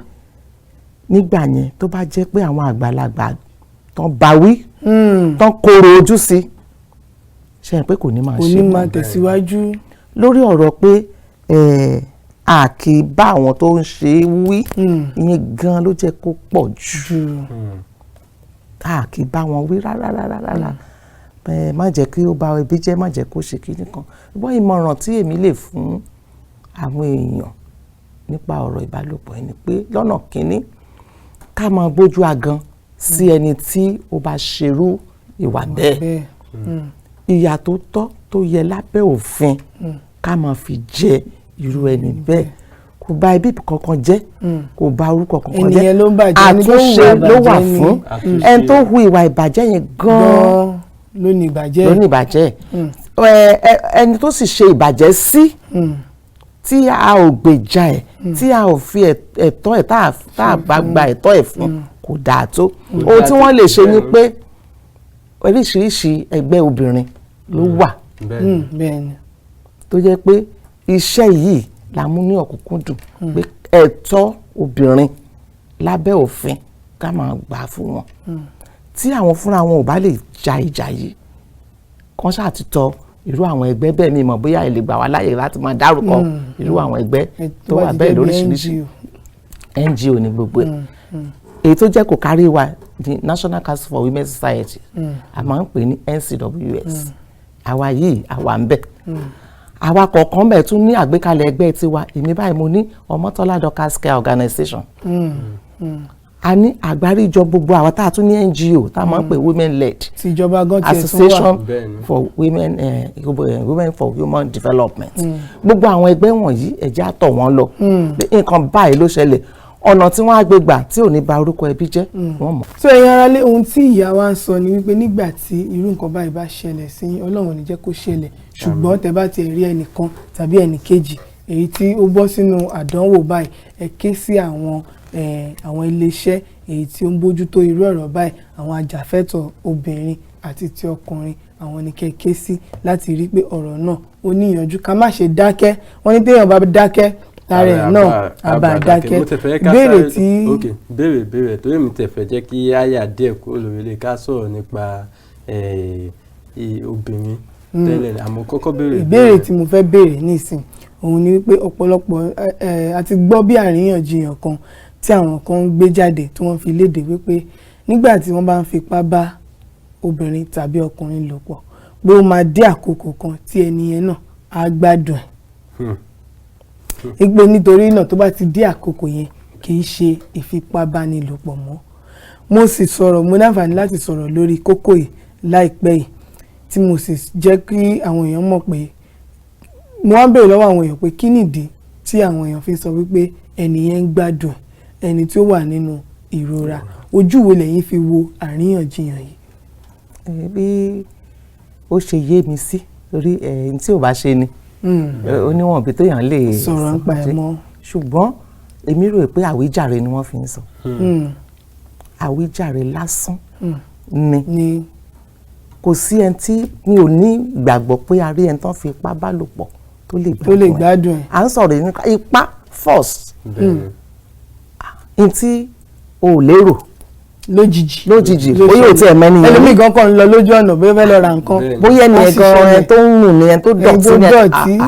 Nígbà yẹn tó bá jẹ́ pé àwọn àgbàlagbà tán bawí tán kóró ojú sí, ṣe pé kò ní máa ṣe, kò ní máa tẹ̀síwájú lórí ọ̀rọ̀ pé a kì í bá àwọn tó ń ṣe é wí, ìyẹn gan ló jẹ́ kó pọ̀ jù. A kì í bá wọn wí rárá. Má jẹ́ kí ó bà ẹbí jẹ́, má jẹ́ kó ṣe kíní kan. Ṣùgbọ́n ìmọ̀ràn tí èmi lè fún àwọn èèyàn nípa ọ̀rọ̀ ìbálòpọ̀ ẹni pé lọ́nà kínní ká máa gbójú agan sí ẹni tí ó bá ṣerú ìwà bẹ́ẹ̀. Ìyà tó tọ́ tó yẹ lábẹ́ òfin ká máa fi jẹ irú ẹni bẹ́ẹ̀. Kò bà ẹbí kankan jẹ́, kò bà orúkọ kankan jẹ́, àtúnṣe ló wà fún ẹni tó hu ìwà ìbàjẹ́ yẹn gan-an ló ní ìbàjẹ́. Ẹni tó sì ṣe ìbàjẹ́ sí tí a ò gbèjà ẹ̀, tí a ò fi ẹ̀tọ́ ẹ̀ tá a bá gba ẹ̀tọ́ ẹ̀ fún kò dáa tó. Ohun tí wọ́n lè ṣe ni pé oríṣiríṣi ẹgbẹ́ obìnrin ló wà tó jẹ́ pé iṣẹ́ yìí la mú ní ọ̀kúnkúndùn pé ẹ̀tọ́ obìnrin lábẹ́ òfin ká máa gbà fún wọn. Tí àwọn fúnra wọn ò bá lè ja ìjà yìí, kán ṣáà ti tọ irú àwọn ẹgbẹ́ bẹ́ẹ̀, mi mọ̀ bóyá ẹ lè gbà wá láyè láti máa dárúkọ irú àwọn ẹgbẹ́ tó wà bẹ́ẹ̀ lóríṣiríṣi. NGO ni gbogbo ẹ̀. Èyí tó jẹ́ kò kárí wa the National Council for Women's Society, a máa ń pè ní NCWS. Àwa yìí àwa ń bẹ̀. Àwa kọ̀ọ̀kan bẹ̀ tún ní àgbékalẹ̀ ẹgbẹ́ tiwa. Èmi báyìí mo ní Omotola Dorcas Care Organization. A ní àgbáríjọ gbogbo àwọn tá a tún ní NGO tá a máa ń pè women led Association for Women for Human Development. Gbogbo àwọn ẹgbẹ́ wọ̀nyí ẹ jẹ́ á tọ̀ wọ́n lọ. Nǹkan báyìí ló ṣẹlẹ̀, ọ̀nà tí wọ́n á gbé gbà tí ò ní bà orúkọ ẹbí jẹ́ wọ́n mọ̀. So ẹ̀yin aráalé, ohun tí ìyá wa ń sọ ni wípé nígbà tí irú nǹkan báyìí bá ṣẹlẹ̀ sí Ọlọ́run ò ní jẹ́ kó ṣẹlẹ̀, ṣùgbọ́n tẹ́ bá ti rí ẹnìkan tàbí ẹnìkejì èyí tí ó bọ́ sínú àdánwò báyìí, ẹ ké sí àwọn iléeṣẹ́ èyí tí ó ń bójútó irú ọ̀rọ̀ báyìí, àwọn ajàfẹ́tọ̀ọ́ obìnrin àti ti ọkùnrin, àwọn ni kẹ́ ké sí láti rí pé ọ̀rọ̀ náà ó níyànjú. Ká má ṣe dákẹ́, wọ́n ní téèyàn bá dákẹ́ ara ẹ̀ náà àbá dákẹ́. Béèrè tí béèrè torí mi tẹ̀ fẹ́ jẹ́ kí àyà díẹ̀ kúrò lórí ilé ká sọ̀rọ̀ nípa obìnrin tẹ́lẹ̀, àmọ́ kọ́kọ́ béèrè. Ìbéèrè tí mo fẹ́ béèrè nísìn òun ni wípé ọ̀pọ̀lọpọ̀ a ti gbọ́ bí àríyànjiyàn kan tí àwọn kan ń gbé jáde tí wọ́n fi léde wípé nígbà tí wọ́n bá ń fipá bá obìnrin tàbí ọkùnrin lò pọ̀ pé ó máa dé àkókò kan tí ẹni yẹn náà á gbádùn ẹ̀. Ìpè nítorí náà tó bá ti dé àkókò yẹn kì í ṣe ìfipábánilòpọ̀ mọ́. Mo sì sọ̀rọ̀, mo ní àǹfààní láti sọ̀rọ̀ lórí kókó yìí láìpẹ́ yìí tí mo sì jẹ́ kí àwọn èèyàn mọ̀ pé mo wá bèèrè lọ́wọ́ àwọn èèyàn pé kí nìdí tí àwọn èèyàn fi sọ wípé ẹni yẹn ń gbádùn ẹni tí ó wà nínú ìrora. Ojú wo lẹ̀yin fi wo àríyànjiyàn yìí? Bí ó ṣe yé mi sí torí ẹni tí ò bá ṣe ni oníwọ̀n bí téèyàn lè sọ̀rọ̀ nípa ẹ̀ mọ́. Ṣùgbọ́n èmi rò pé àwíjàre ni wọ́n fi ń sọ. Àwíjàre lásán ni. Kò sí ẹni tí mi ò ní ìgbàgbọ́ pé a rí ẹni tán fi ipá bá lò pọ̀ tó lè gbádùn ẹ̀. À ń sọ̀rọ̀ nípa ipá first. N tí o ò lérò lójijì bóyá ò tiẹ̀ mẹ́ni yẹn ẹlòmíì gan kan ń lọ lójú ọ̀nà bóyá fẹ́ lọ ra nǹkan bóyá ẹni ẹ̀ gan ẹ tó ń rùn ni ẹ tó dọ̀tí ni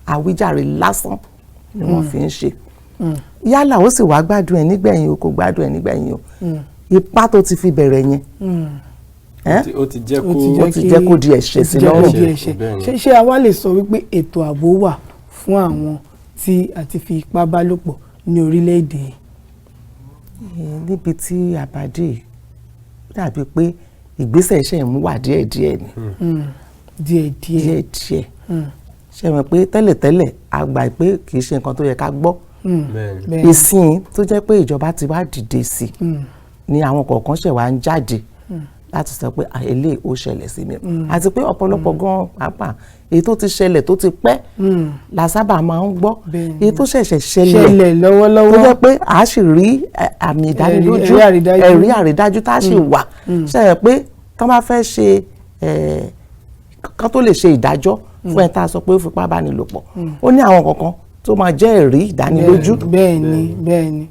àwíjàre lásán ni wọ́n fi ń ṣe yálà ó sì wá gbádùn ẹ̀ nígbẹ̀yìn o kò gbádùn ẹ̀ nígbẹ̀yìn o ipá tó ti fi bẹ̀rẹ̀ yẹn ó ti jẹ́ kó di ẹ̀ṣẹ̀ sí lọ́rùn. ṣé a wá lè sọ wípé ètò ààbò wà fún àwọn tí a ti fi ipá bá lò pọ̀ ní orílẹ̀-èdè yìí? Níbi tí àbádé dàbí pé ìgbésẹ̀ iṣẹ́ ìmú wà díẹ̀díẹ̀ ni díẹ̀díẹ̀ ṣe mọ̀ pé tẹ́lẹ̀tẹ́lẹ̀ a gbà pé kì í ṣe nǹkan tó yẹ ká gbọ́ ìsìn tó jẹ́ pé ìjọba ti wá dìde sí ni àwọn kọ̀ọ̀kan ṣẹ̀ wá ń jáde láti sọ pé eléyìí ó ṣẹlẹ̀ sí mi àti pé ọ̀pọ̀lọpọ̀ gan pàápàá èyí tó ti ṣẹlẹ̀ tó ti pẹ́ la sábà máa ń gbọ́ èyí tó ṣẹ̀ṣẹ̀ ṣẹlẹ̀ lọ́wọ́lọ́wọ́ tó jẹ́ pé a sì rí àmì ìdánilójú ẹ̀rí àrídájú tá a sì wà ṣẹlẹ̀ pé tó bá fẹ́ ṣe kán tó lè ṣe ìdájọ́ fún ẹ̀ tá a sọ pé ó fipá bá ní lò pọ̀ ó ní àwọn kankan tó máa jẹ́ ẹ̀rí ìdánilójú bẹ́ẹ̀ni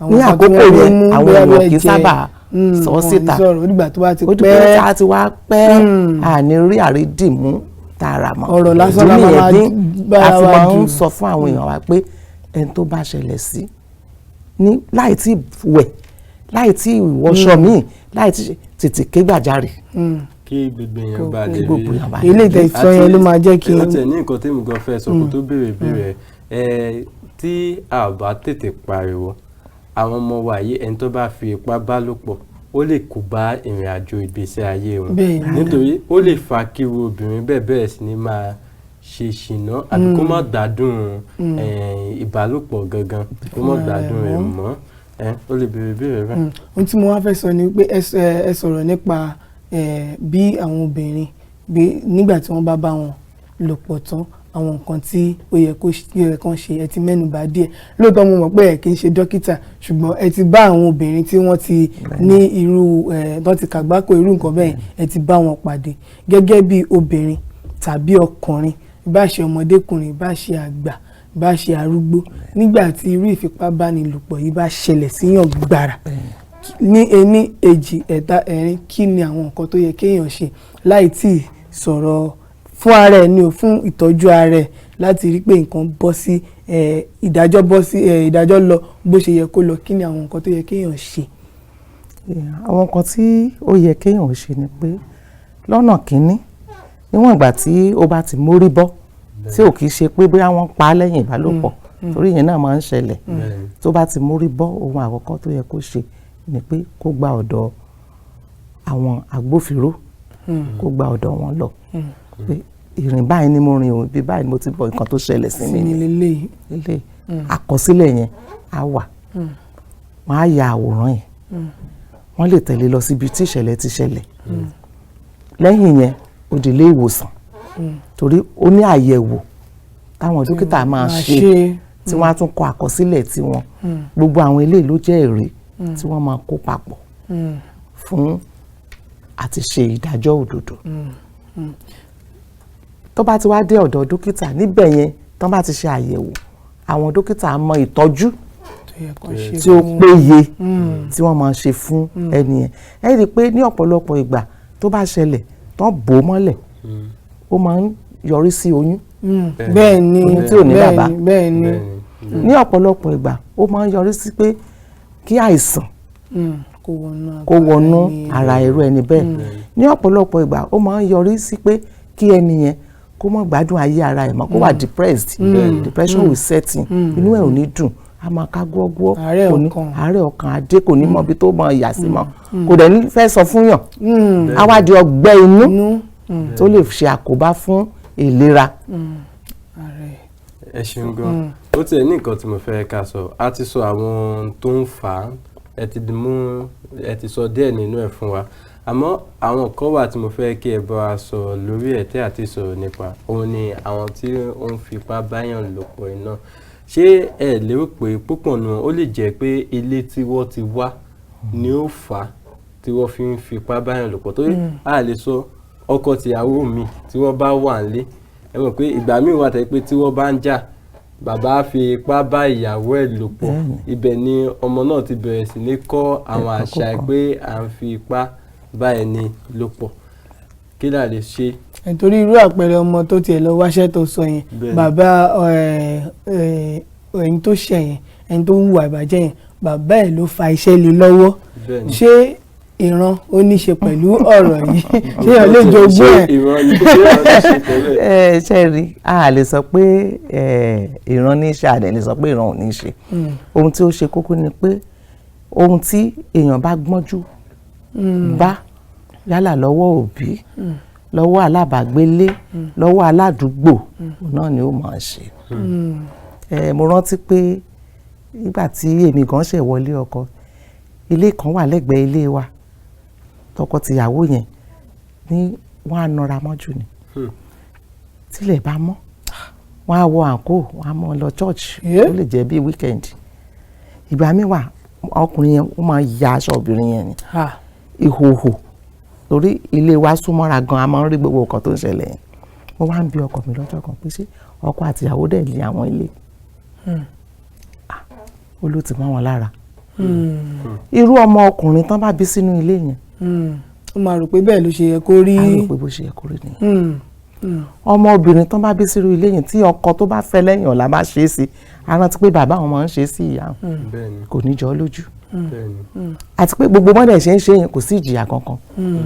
ní àkókò yẹn àwọn èèyàn kì í sábà sọ síta onígbà tó bá ti pẹ́ a ti wá pẹ́ àní rí àrídìmú tààrà mọ́ ọ̀rọ̀ lásán la máa bára wa jù a fi máa ń sọ fún àwọn èèyàn wa pé ẹni tó bá ṣẹlẹ̀ sí ní láì tí wẹ̀ láì tí ìwọṣọ míì láì tí tètè ké gbàjarè kí gbogbo èèyàn bá lè rí ilé ìtẹ̀ ìsọ yẹn ló máa jẹ́ kí àti ẹ̀ ní nǹkan tẹ́mi gan fẹ́ sọ kó tó béèrè tí a bá tètè pariwo àwọn ọmọ wa yìí ẹni tó bá fi ipá bá lò pọ̀ ó lè kó bá ìrìn àjò ìgbésí ayé wọn nítorí ó lè fa kí irú obìnrin bẹ́ẹ̀ bẹ̀rẹ̀ sí ní máa ṣe ṣìnà àbí kó má gbádùn ìbálòpọ̀ gangan kó má gbádùn rẹ̀ mọ́ ó lè béèrè rẹ̀. ohun tí mo wá fẹ́ sọ ni pé ẹ sọ̀rọ̀ nípa bí àwọn obìnrin nígbà tí wọ́n bá wọn lò pọ̀ tán àwọn nǹkan tí ó yẹ kán ṣe ẹ ti mẹ́nu bà díẹ̀ lóòótọ́ mo mọ̀ pé ẹ kì í ṣe dókítà ṣùgbọ́n ẹ ti bá àwọn obìnrin tí wọ́n ti ní irú tó ti kàgbákò irú nǹkan bẹ́ẹ̀ ẹ ti bá wọn pàdé gẹ́gẹ́ bí obìnrin tàbí ọkùnrin bá ṣe ọmọdékùnrin bá ṣe àgbà bá ṣe arúgbó nígbà tí irú ìfipábánilòpọ̀ yìí bá ṣẹlẹ̀ síyàn gbàrà ní ení èjì ẹ̀ta ẹ̀rin kí ni àwọn nǹkan tó yẹ kéèyàn ṣe láì tí sọ̀rọ̀ fún ara ẹ̀ ni o fún ìtọ́jú ara ẹ̀ láti rí pé nǹkan bọ́ sí ìdájọ́ lọ bó ṣe yẹ kó lọ kí ni àwọn nǹkan tó yẹ kéèyàn ṣe. àwọn nǹkan tí ó yẹ kéèyàn ṣe ni pé lọ́nà kínní níwọ̀n ìgbà tí ó bá ti mórí bọ́ tí ò kìí ṣe pé bóyá wọ́n pa á lẹ́yìn ìbálòpọ̀ torí ìyẹn náà máa ń ṣẹlẹ̀ tó bá ti mórí bọ́ ohun àkọ́kọ́ tó yẹ kó ṣe ni pé kó gba ọ̀dọ̀ àwọn agbófinró kó gba ọ̀dọ̀ wọn lọ pé ìrìn báyìí ni mo rìn òun bí báyìí mo ti bọ̀ nǹkan tó ṣẹlẹ̀ sí mi nílé àkọsílẹ̀ yẹn á wà wọ́n á ya àwòrán yẹn wọ́n lè tẹ̀lé lọ síbi tí ìṣẹ̀lẹ̀ ti ṣẹlẹ̀ lẹ́yìn yẹn ó di ilé ìwòsàn torí ó ní àyẹ̀wò táwọn dókítà máa ṣe tí wọ́n á tún kọ àkọsílẹ̀ tiwọn gbogbo àwọn eléyìí ló jẹ́ èrè tí wọ́n máa kó papọ̀ fún àti ṣe ìdájọ́ òdodo tó bá ti wá dé ọ̀dọ̀ dókítà níbẹ̀ yẹn tó bá ti ṣe àyẹ̀wò àwọn dókítà mọ ìtọ́jú tí ó péye tí wọ́n máa ṣe fún ẹni yẹn ẹ rí i pé ní ọ̀pọ̀lọpọ̀ ìgbà tó bá ṣẹlẹ̀ tó bò ó mọ́lẹ̀ ó máa ń yọrí sí oyún bẹ́ẹ̀ ni oyún tí ò ní bàbá bẹ́ẹ̀ ni ní ọ̀pọ̀lọpọ̀ ìgbà ó máa ń yọrí sí pé kí àìsàn kó wọnú ara ẹ̀rọ ẹni bẹ́ẹ̀ ní ọ̀pọ̀lọpọ̀ ìgbà ó máa ń yọrí sí pé kí ẹni yẹn kó má gbádùn ayé ara ẹ̀ mọ́ kó wà depressed depression will set in inú ẹ̀ ò ní dùn a máa ká gbọ́gbọ́ àárẹ̀ ọkàn adé kò ní mọ ibi tó mọ ìyà sí mọ́ kò dẹ̀ ní fẹ́ sọ fún yàn á wá di ọgbẹ́ inú tó lè ṣe àkóbá fún ìlera. ẹ ṣeun gan ó tiẹ̀ ní nǹkan tí mo fẹ́ ká sọ a ti sọ àwọn tó ń fà á ẹ ti sọ díẹ̀ nínú ẹ̀ fún wa àmọ́ àwọn kan wà tí mo fẹ́ kí ẹ bá wa sọ lórí ẹ̀ tẹ́ àti sọ̀rọ̀ nípa òun ni àwọn tí ó ń fipá báyàn lò pọ̀ iná ṣé ẹ lérò pé púpọ̀ nù ó lè jẹ́ pé ilé tí wọ́n ti wá ni ó fà á tí wọ́n fi ń fipá báyàn lò pọ̀ torí a lè sọ ọkọ tìyàwó mi tí wọ́n bá wà nílé ẹ mọ̀ pé ìgbà míì wà tẹ́ pé tí wọ́n bá ń jà bàbá fi ipá bá ìyàwó ẹ̀ lò pọ̀ ibẹ̀ ni ọmọ náà ti bẹ̀rẹ̀ sí ní kọ́ àwọn àṣà pé à ń fi ipá bá ẹni lò pọ̀ kí là lè ṣe. nítorí irú àpẹẹrẹ ọmọ tó tiẹ̀ lọ wáṣẹ́ tó sọ yẹn bàbá ẹni tó ṣẹ̀ yẹn ẹni tó ń hùwà ìbàjẹ́ yẹn bàbá ẹ̀ ló fa iṣẹ́ lé lọ́wọ́ ṣé ìran ó ní ṣe pẹ̀lú ọ̀rọ̀ yìí ṣé èèyàn lè jogún ẹ̀. ṣe rí a lè sọ pé ìran ní ṣe a lè sọ pé ìran ò ní ṣe ohun tí ó ṣe kókó ni pé ohun tí èèyàn bá gbọ́njú bá yálà lọ́wọ́ òbí lọ́wọ́ alábàágbélé lọ́wọ́ aládùúgbò náà ni ó máa ṣe. Mo rántí pé nígbà tí èmi gan ṣe wọlé ọkọ ilé kan wà lẹ́gbẹ̀ẹ́ ilé wa tọkọ-tìyàwó yẹn ní wọ́n á nọra mọ́jú ni tílẹ̀ bá mọ́ wọ́n á wọ àǹkó wọ́n á mọ́ lọ church ó lè jẹ́ bí weekend ìgbà mi wà ọkùnrin yẹn ó máa ya aṣọ obìnrin yẹn ni ìhòhò torí ilé wa súnmọ́ra gan a máa ń rí gbogbo nǹkan tó ń ṣẹlẹ̀ yẹn mo wá ń bi ọkọ mi lọ́jọ́ kan pé ṣé ọkọ àtìyàwó dẹ̀ lé àwọn ilé ó ló ti mọ́ wọn lára irú ọmọ ọkùnrin tán bá bí sínú ilé yẹn ó máa rò pé bẹ́ẹ̀ ló ṣe yẹ kó rí á rò pé bó ṣe yẹ kó rí nìyẹn ọmọ obìnrin tán bá bí sínú ilé yẹn tí ọkọ tó bá fẹ́ lẹ́yìn ọ̀la bá ṣe é sí a rántí pé bàbá àwọn máa ń ṣe é sí ìyá kò ní jọ lójú àti pé gbogbo mọ́dẹ̀ ṣe ń ṣe yẹn kò sí ìjìyà kankan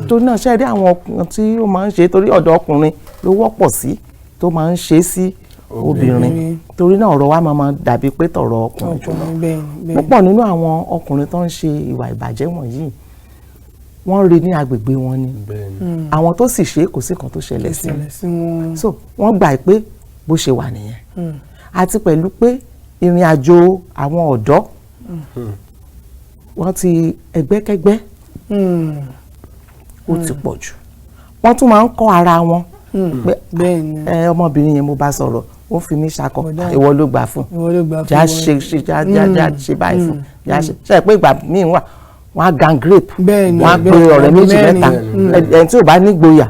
torí náà ṣe rí àwọn ọkùnrin tí ó máa ń ṣe torí ọ̀dọ̀ ọkùnrin ló wọ́pọ̀ sí tó máa ń ṣe sí obìnrin torí náà ọ̀rọ̀ wa máa dàbí pé tọ̀rọ̀ ọkùnrin jù lọ púpọ̀ nínú àwọn ọkùnrin tó ń ṣe ìwà ìbàjẹ́ wọ̀nyí wọ́n rí ní agbègbè wọn ni àwọn tó sì ṣe kò sí kan tó ṣẹlẹ̀ sí wọn so wọ́n gbà pé bó ṣe wà nìyẹn àti pẹ̀lú pé ìrìn àjò àwọn ọ̀dọ́ wọ́n ti ẹgbẹ́kẹ́gbẹ́ ó ti pọ̀ jù wọ́n tún máa ń kọ́ ara wọn pé ọmọbìnrin yẹn mo bá sọ̀rọ̀ ó fi mí ṣakọ ìwọ ló gbà fún já ṣe báyìí fún já ṣe pé ìgbà míì wà wọ́n á gang rape wọ́n á pe ọ̀rẹ́ méjì mẹ́ta ẹni tí ò bá nígboyà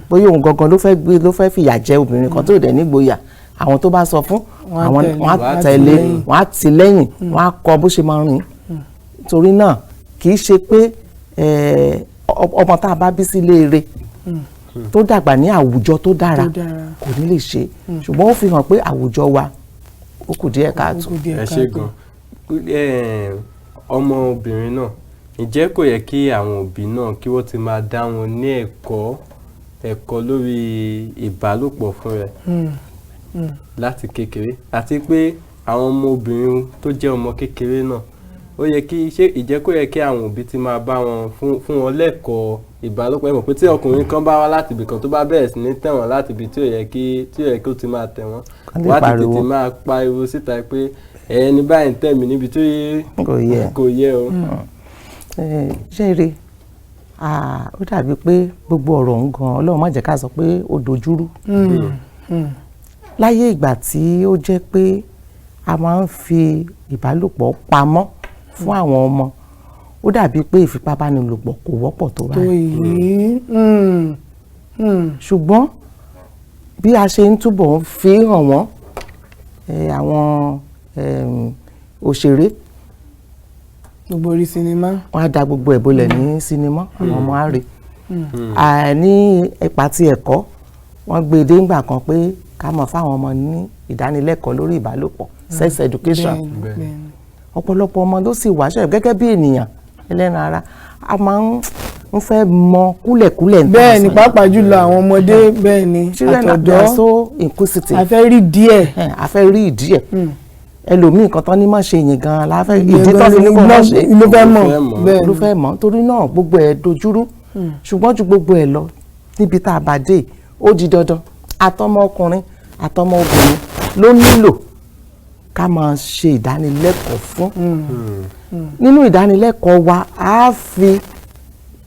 bóyá òun gangan ló fẹ́ fìyà jẹ obìnrin kan tó dẹ̀ nígboyà àwọn tó bá sọ fún àwọn wọ́n á tẹ̀lé wọ́n á tì lẹ́yìn wọ́n á kọ́ bó ṣe máa rìn torí náà kì í ṣe pé ọmọ tá a bá bí sílé rẹ̀ tó dàgbà ní àwùjọ tó dára kò ní lè ṣe ṣùgbọ́n ó fi hàn pé àwùjọ wa ó kù díẹ̀ káàtó. ẹ ṣe gan ọmọbìnrin náà ǹjẹ́ kò yẹ kí àwọn òbí náà kí wọ́n ti máa dá wọn ní ẹ̀kọ́ lórí ìbálòpọ̀ fún rẹ̀ láti kékeré àti pé àwọn ọmọbìnrin tó jẹ́ ọmọ kékeré náà ó yẹ kí ìjẹ́ kó yẹ kí àwọn òbí ti máa bá wọn fún wọn lẹ́kọ̀ọ́ ìbálòpọ̀ ẹ mọ̀ pé tí ọkùnrin kan bá wá láti ibì kan tó bá bẹ̀rẹ̀ sí ní tẹ̀ wọ́n láti ibi tí ó yẹ kí ó ti máa tẹ̀ wọ́n wá ti tètè máa pariwo síta pé ẹni báyìí ń tẹ̀ mí níbi tó kò yẹ o. ṣé rí ó dàbí pé gbogbo ọ̀rọ̀ ń gan Ọlọ́run má jẹ́ ká sọ pé ó dojúrú láyé ìgbà tí ó jẹ́ pé a máa ń fi ìbálòpọ̀ pamọ́ fún àwọn ọmọ ó dàbí pé ìfipábánilòpọ̀ kò wọ́pọ̀ tó báyìí ṣùgbọ́n bí a ṣe ń túbọ̀ fi hàn wọ́n àwọn òṣèré gbogbo orí sinimá wọ́n á da gbogbo ẹ̀ bolẹ̀ ní sinimá àwọn ọmọ á rí ní ipa ti ẹ̀kọ́ wọ́n gbé e dé ńgbà kan pé ká mọ̀ fáwọn ọmọ ní ìdánilẹ́kọ̀ọ́ lórí ìbálòpọ̀ sex education ọ̀pọ̀lọpọ̀ ọmọ ló sì wáṣẹ́ gẹ́gẹ́ bí ènìyàn ẹlẹ́ran ara a máa ń fẹ́ mọ kúlẹ̀kúlẹ̀ bẹ́ẹ̀ ni pàápàá jùlọ àwọn ọmọdé bẹ́ẹ̀ ni àtọ̀dọ́ so inquisitive a fẹ́ rí díẹ̀ ẹlòmíì kan tán ní má ṣe yìn gan-an láfẹ́ ìdí tó fi ní kó má ṣe ló fẹ́ mọ̀ torí náà gbogbo ẹ̀ dojúrú ṣùgbọ́n ju gbogbo ẹ̀ lọ níbi tá a bá dé ó di dandan àtọmọ ọkùnrin àtọmọ obìnrin ló nílò ká máa ṣe ìdánilẹ́kọ̀ọ́ fún nínú ìdánilẹ́kọ̀ọ́ wa á fi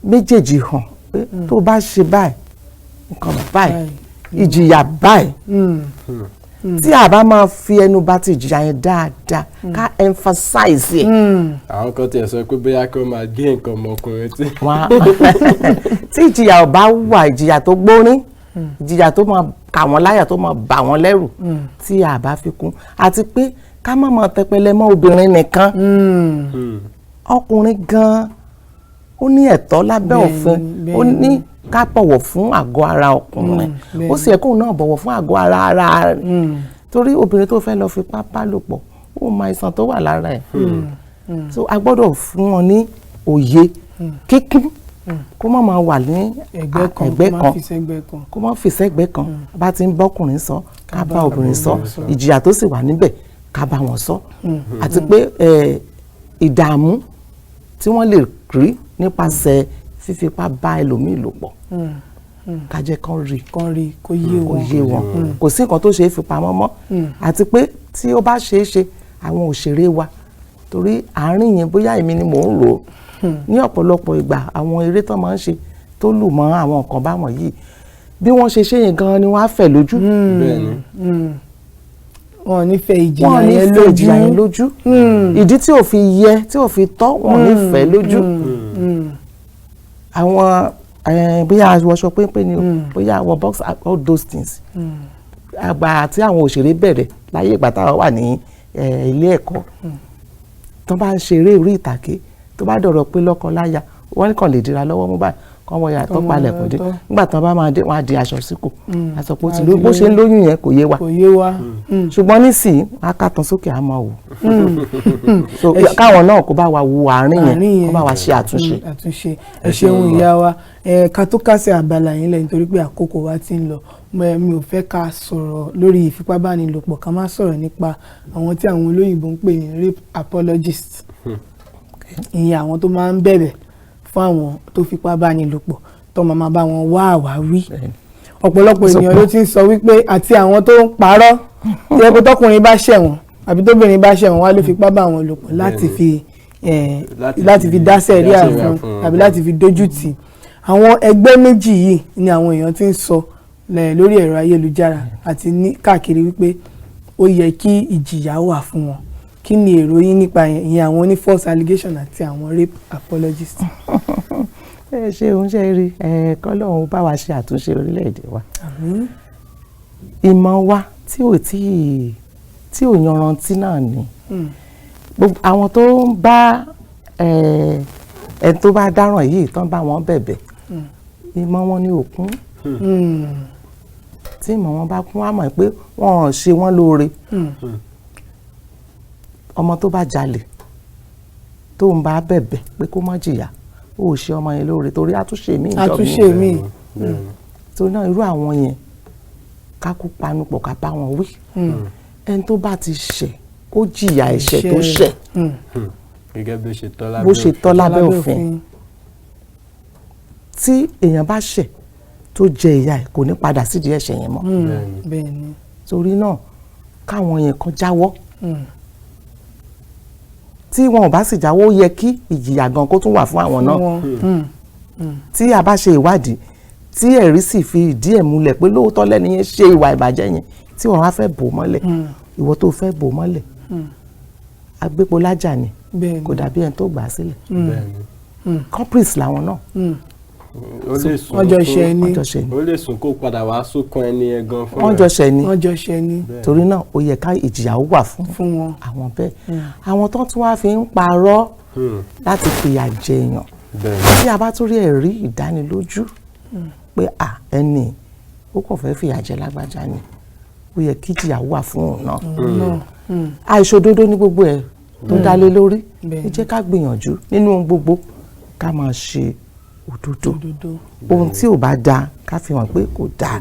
méjèèjì hàn pé tó bá ṣe báyìí nǹkan báyìí ìjìyà báyìí tí a bá máa fi ẹnu bà ti ìjìyà yẹn dáadáa ká emphasize ẹ̀. àwọn kan tiẹ̀ sọ pé bóyá kí wọ́n máa gé nǹkan ọmọkùnrin tí. tí ìjìyà ò bá wà ìjìyà tó gbórín ìjìyà tó máa kà wọ́n láyà tó máa bà wọ́n lẹ́rù tí a bá fi kún àti pé ká má máa tẹpẹlẹ mọ́ obìnrin nìkan ọkùnrin gan-an ó ní ẹ̀tọ́ lábẹ́ òfin ó ní ká bọ̀wọ̀ fún àgọ́ ara ọkùnrin ó sì yẹ kóun náà bọ̀wọ̀ fún àgọ́ ara rẹ̀ torí obìnrin tó fẹ́ lọ fipá bá lò pọ̀ ó mọ àìsàn tó wà lára ẹ̀ so a gbọ́dọ̀ fún wọn ní òye kíkún kó má máa wà ní ẹgbẹ́ kan kó má fi sẹ́gbẹ́ kan bá ti ń bọ́kùnrin sọ ká bá obìnrin sọ ìjìyà tó sì wà níbẹ̀ ká bá wọn sọ àti pé ìdààmú tí wọ́n lè rí nípasẹ̀ fífipá bá ẹlòmíì lò pọ̀ ká jẹ́ kán rí kó yé wọn kò sí nǹkan tó ṣe é fi pamọ́ mọ́ àti pé tí ó bá ṣeé ṣe àwọn òṣèré wa torí àárín yẹn bóyá èmi ni mò ń rò ó ní ọ̀pọ̀lọpọ̀ ìgbà àwọn eré tó máa ń ṣe tó lù mọ́ àwọn nǹkan báwọn yìí bí wọ́n ṣe ṣe yẹn gan-an ni wọ́n á fẹ̀ lójú. wọn ò ní fẹ́ ìjìyà yẹn lójú ìdí tí ò fi yẹ tí ò fi tọ́ wọn ò ní fẹ́ lójú. àwọn bóyá wọṣọ pépé ni bóyá wọ box all those things àgbà tí àwọn òṣèré bẹ̀rẹ̀ láyé ìgbà táwọn wà ní ilé ẹ̀kọ́ tó bá ń ṣeré orí ìtàgé tó bá dọ̀rọ̀ pé lọ́kọ láya wọ́n kàn lè dira lọ́wọ́ mú báyìí kọ́ wọ́n yà tó palẹ̀ kò dé nígbà tán bá máa dé wọ́n á di aṣọ síkù àsọpọ̀ tí bó ṣe ń lóyún yẹn kò yé wa ṣùgbọ́n nísìnyí wọ́n á kàtàn sókè á máa wò so káwọn náà kó bá wa wo àárín yẹn kó bá wa ṣe àtúnṣe. ẹ ṣeun ìyá wa ká tó kásẹ̀ àbàlà yín lẹ́yìn torí pé àkókò wa ti ń lọ mi ò fẹ́ ká sọ̀rọ̀ lórí ìfipábánilòpọ̀ ká má sọ̀rọ̀ nípa àwọn tí àwọn olóyìnbó ń pè ní rape apologists ìyẹn àwọn tó máa ń bẹ̀bẹ̀ fún àwọn tó fipá bá ní lòpọ̀ tó máa bá wọn wá àwáwí ọ̀pọ̀lọpọ̀ ènìyàn ló ti ń sọ wípé àti àwọn tó ń parọ́ tí ẹgbẹ́ tọkùnrin bá ṣẹ̀wọ̀n àbí tóbìnrin bá ṣẹ̀wọ̀n wá ló fipá bá wọn lòpọ̀ láti fi dá sẹ́ríà fún àbí láti fi dójú tì àwọn ẹgbẹ́ méjì yìí ni àwọn èèyàn ti ń sọ lórí ẹ̀rọ ayélujára àti ní káàkiri wípé ó yẹ kí ìjìyà wà fún wọn kí ni èrò yín nípa ìyẹn àwọn ní false allegation àti àwọn rape apologists. ṣé òun ṣe rí kọ́lọ́hún bá wa ṣe àtúnṣe orílẹ̀-èdè wa ìmọ̀ wa tí ò yanrantí náà ni àwọn tó ń bá ẹni tó bá dáràn yìí tán bá wọn bẹ̀bẹ̀ ìmọ̀ wọn ní òkun tí ìmọ̀ wọn bá kún wá mọ̀ pé wọ́n ṣe wọ́n lóore ọmọ tó bá jalè tó ń bá bẹ̀bẹ̀ pé kó má jìyà ó ṣe ọmọ yẹn lóore torí àtúnṣe mi tó náà irú àwọn yẹn ká kú panupọ̀ ká bá wọn wí ẹni tó bá ti ṣẹ̀ kó jìyà ẹ̀ṣẹ̀ tó ṣẹ̀ gẹ́gẹ́ bó ṣe tọ́ lábẹ́ òfin tí èèyàn bá ṣẹ̀ tó jẹ ìyà ẹ̀ kò ní padà sídìí ẹ̀ṣẹ̀ yẹn mọ́ torí náà káwọn yẹn kan jáwọ́ tí wọn ò bá sì jáwọ́ ó yẹ kí ìjìyà gan kó tún wà fún àwọn náà tí a bá ṣe ìwádìí tí ẹ̀rí sì fi ìdí ẹ̀ múlẹ̀ pé lóòótọ́ lẹ́ni yẹn ṣe ìwà ìbàjẹ́ yẹn tí wọ́n á fẹ́ bò mọ́lẹ̀ ìwọ tó fẹ́ bò mọ́lẹ̀ agbépo lájà ni kò dàbí ẹni tó gbà á sílẹ̀ culprits làwọn náà ọjọ́ ṣẹ ni ó lè sùn kó padà wá sókun ẹni yẹn gan fún ọjọ́ ṣẹ ni torí náà ó yẹ ká ìjìyà wà fún wọn àwọn bẹ́ẹ̀ àwọn tó tún wá fi ń parọ́ láti fìyà jẹ èèyàn tí a bá tún rí ẹ̀rí ìdánilójú pé ẹni ó kàn fẹ́ fìyà jẹ lágbájá ni ó yẹ kí ìjìyà wà fún òun náà àìṣòdodo ní gbogbo ẹ̀ tó dálé lórí ẹ jẹ́ ká gbìyànjú nínú ohun gbogbo ká máa ṣe òdodo ohun tí ò bá dáa ká fi hàn pé kò dáa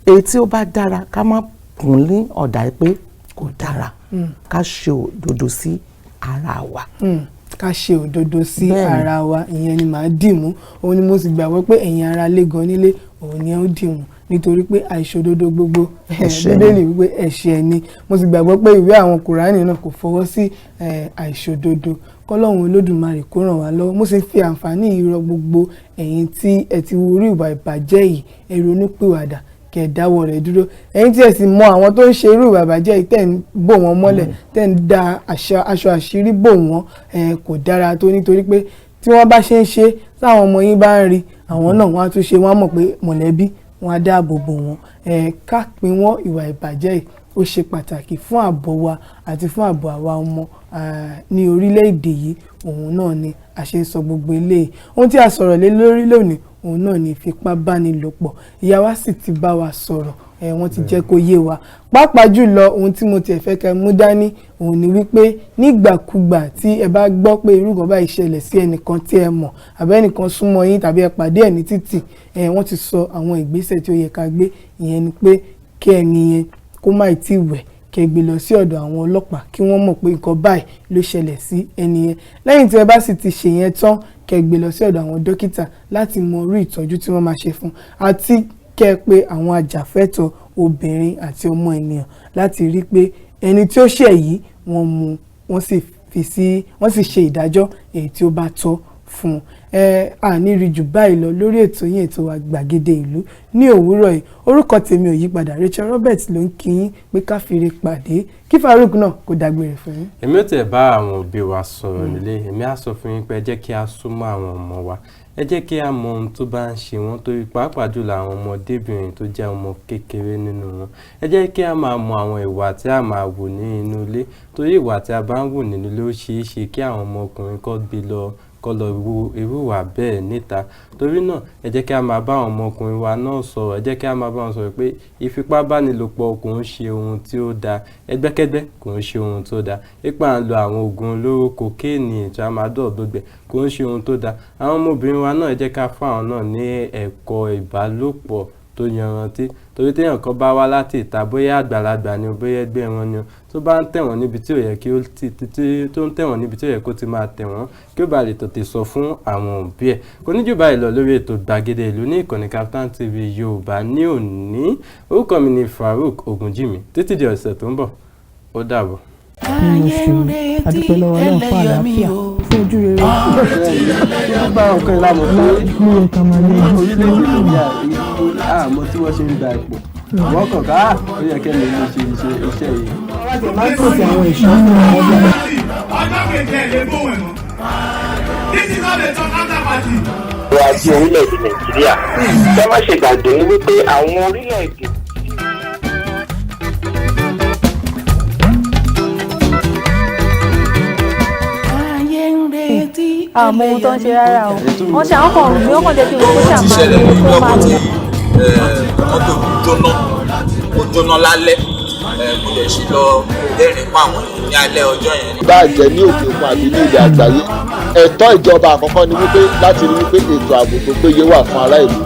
èyí tí ó bá dára ká má kùn ní ọ̀dà pé kò dára ká ṣe òdodo sí ara wa. ká ṣe òdodo sí ara wa ìyẹn ni màá dìmú òun ni mo sì gbàgbọ́ pé ẹ̀yin ará lé gan nílé òun ni ó dìmú nítorí pé àìṣòdodo gbogbo bíbélì wípé ẹ̀ṣẹ̀ ni mo sì gbàgbọ́ pé ìwé àwọn kùránì náà kò fọwọ́ sí àìṣòdodo kọ́lọ́hún olódùmarè kó ràn wá lọ́wọ́ mo sì fi àǹfààní yìí rọ gbogbo ẹ̀yin tí ẹ ti wo orí ìwà ìbàjẹ́ yìí ẹ ronúpìwàdà kẹ́ ẹ dáwọ́ rẹ̀ dúró ẹ̀yin tí ẹ sì mọ àwọn tó ń ṣe irú ìwà ìbàjẹ́ yìí tẹ́ ń bò wọ́n mọ́lẹ̀ tẹ́ ń da aṣọ àṣírí bò wọ́n kò dára tó nítorí pé tí wọ́n bá ṣe ń ṣe táwọn ọmọ yín bá ń rí àwọn náà wọ́n á tún ṣe wọ́n á mọ̀ pé mọ̀lẹ́bí wọn á dáàbò bò wọn ká pín wọn ìwà ìbàjẹ́ yìí ó ṣe pàtàkì fún ààbò wa àti fún ààbò àwa ọmọ ní orílẹ̀-èdè yìí òun náà ni a ṣe ń sọ gbogbo eléyìí ohun tí a sọ̀rọ̀ lé lórí lónìí òun náà ni ìfipábánilòpọ̀ ìyá wa sì ti bá wa sọ̀rọ̀ wọ́n ti jẹ́ kó yé wa pàápàá jùlọ ohun tí mo tiẹ̀ fẹ́ kẹ́ mú dání òun ni wípé nígbàkúgbà tí ẹ bá gbọ́ pé irú kan báyìí ṣẹlẹ̀ sí ẹnìkan tí ẹ mọ̀ àbẹ́ ẹnìkan súnmọ́ yín tàbí ẹ pàdé ẹ̀ ní títì wọ́n ti sọ àwọn ìgbésẹ̀ tí ó yẹ ká gbé ìyẹn ni pé kí ẹni yẹn kó má tí wẹ̀ kẹ́ gbé lọ sí ọ̀dọ̀ àwọn ọlọ́pàá kí wọ́n mọ̀ pé nǹkan báyìí ló ṣẹlẹ̀ sí ẹni yẹn lẹ́yìn tí ẹ bá sì ti ṣe yẹn tán kẹ́ gbé lọ sí ọ̀dọ̀ àwọn dókítà láti mọ orí ìtọ́jú tí wọ́n máa ṣe fún àti kẹ́ pé àwọn ajàfẹ́tọ̀ọ́ obìnrin àti ọmọ ènìyàn láti rí pé ẹni tí ó ṣẹ̀ yìí wọ́n mú wọ́n sì ṣe ìdájọ́ èyí tí ó bá tọ́ fún àní rí jù báyìí lọ lórí ètò yín ètò wa gbàgede ìlú ní òwúrọ̀ yìí orúkọ tèmi ò yípadà Racheal Robert ló ń kí yín pé ká fìrè pàdé kí Faruq náà kó dágbére fún yín. èmi ò tẹ̀ bá àwọn òbí wa sọ̀rọ̀ nílé èmi á sọ fún yín pé ẹ jẹ́ kí a súnmọ́ àwọn ọmọ wa ẹ jẹ́ kí a mọ ohun tó bá ń ṣe wọ́n torí pàápàá jùlọ àwọn ọmọdébìnrin tó jẹ́ ọmọ kékeré nínú wọn ẹ jẹ́ kí a máa mọ àwọn ìwà tí a máa wò ní inú ilé torí ìwà tí a bá ń wò nínú ilé ó ṣeé ṣe kí àwọn ọmọkùnrin kọ́ gbé lọ wo irú ìwà bẹ́ẹ̀ níta torí náà ẹ jẹ́ kí a máa bá àwọn ọmọkùnrin wa náà sọ̀rọ̀ ẹ jẹ́ kí a máa bá wọn sọ̀rọ̀ pé ìfipábánilòpọ̀ kò ń ṣe ohun tí ó dáa ẹgbẹ́kẹ́gbẹ́ kò ń ṣe ohun tó dáa ipa ń lo àwọn oògùn olóró kokéènì tramadol gbogbo kò ń ṣe ohun tó dáa àwọn ọmọbìnrin wa náà ẹ jẹ́ ká fún àwọn náà ní ẹ̀kọ́ ìbálòpọ̀ tó yanrantí torí téèyàn kan bá wá láti ìta bóyá àgbàlagbà ni bóyá ẹgbẹ́ wọn ni tó bá ń tẹ̀wọ̀n níbi tí ò yẹ kí ó tó ń tẹ̀wọ̀n níbi tí ò yẹ kó ti máa tẹ̀wọ̀n kí ó bá lè tètè sọ fún àwọn òbí ẹ̀ kò ní jù báyìí lọ lórí ètò gbàgede ìlú ní ìkànnì Kaftan TV Yorùbá ní òní orúkọ mi ni Faruq Ogunjimi títí di ọ̀sẹ̀ tó ń bọ̀ ó dàbọ̀. Adúpẹ́ lọ́wọ́ Ọlọ́run fún àlàáfíà fún ojú rere. Nígbà ọ̀kan ìlànà fún orílẹ̀-èdè Nàìjíríà àmọ́ tí wọ́n ṣe ń da ipò wọ́n kàn ká ó yẹ kẹ́mi ló ṣe iṣẹ́ yìí. máa ń pèsè àwọn ìṣòro ọjọ́ kejì ẹ̀ lè gbóhùn ẹ̀ mọ́. This is not a counter party. Àti orílẹ̀-èdè Nàìjíríà ṣé má ṣe gbàgbé wípé àwọn orílẹ̀-èdè àmọ́ ohun tó ń ṣe rárá o wọ́n ṣe àwọn kan rùn mí wọ́n kàn jẹ́ kí wọ́n kó ṣàmà ti ṣẹlẹ̀ ní lọ́kọ̀ tí mọ́tò jóná lálẹ́ mo lè ṣe lọ lẹ́rìn pa àwọn èèyàn ní alẹ́ ọjọ́ yẹn. bá a jẹ ní òkè òkun àbí ní ilẹ̀ àgbáyé ẹ̀tọ́ ìjọba àkọ́kọ́ ni wípé láti rí wípé ètò ààbò tó péye wà fún ará ìlú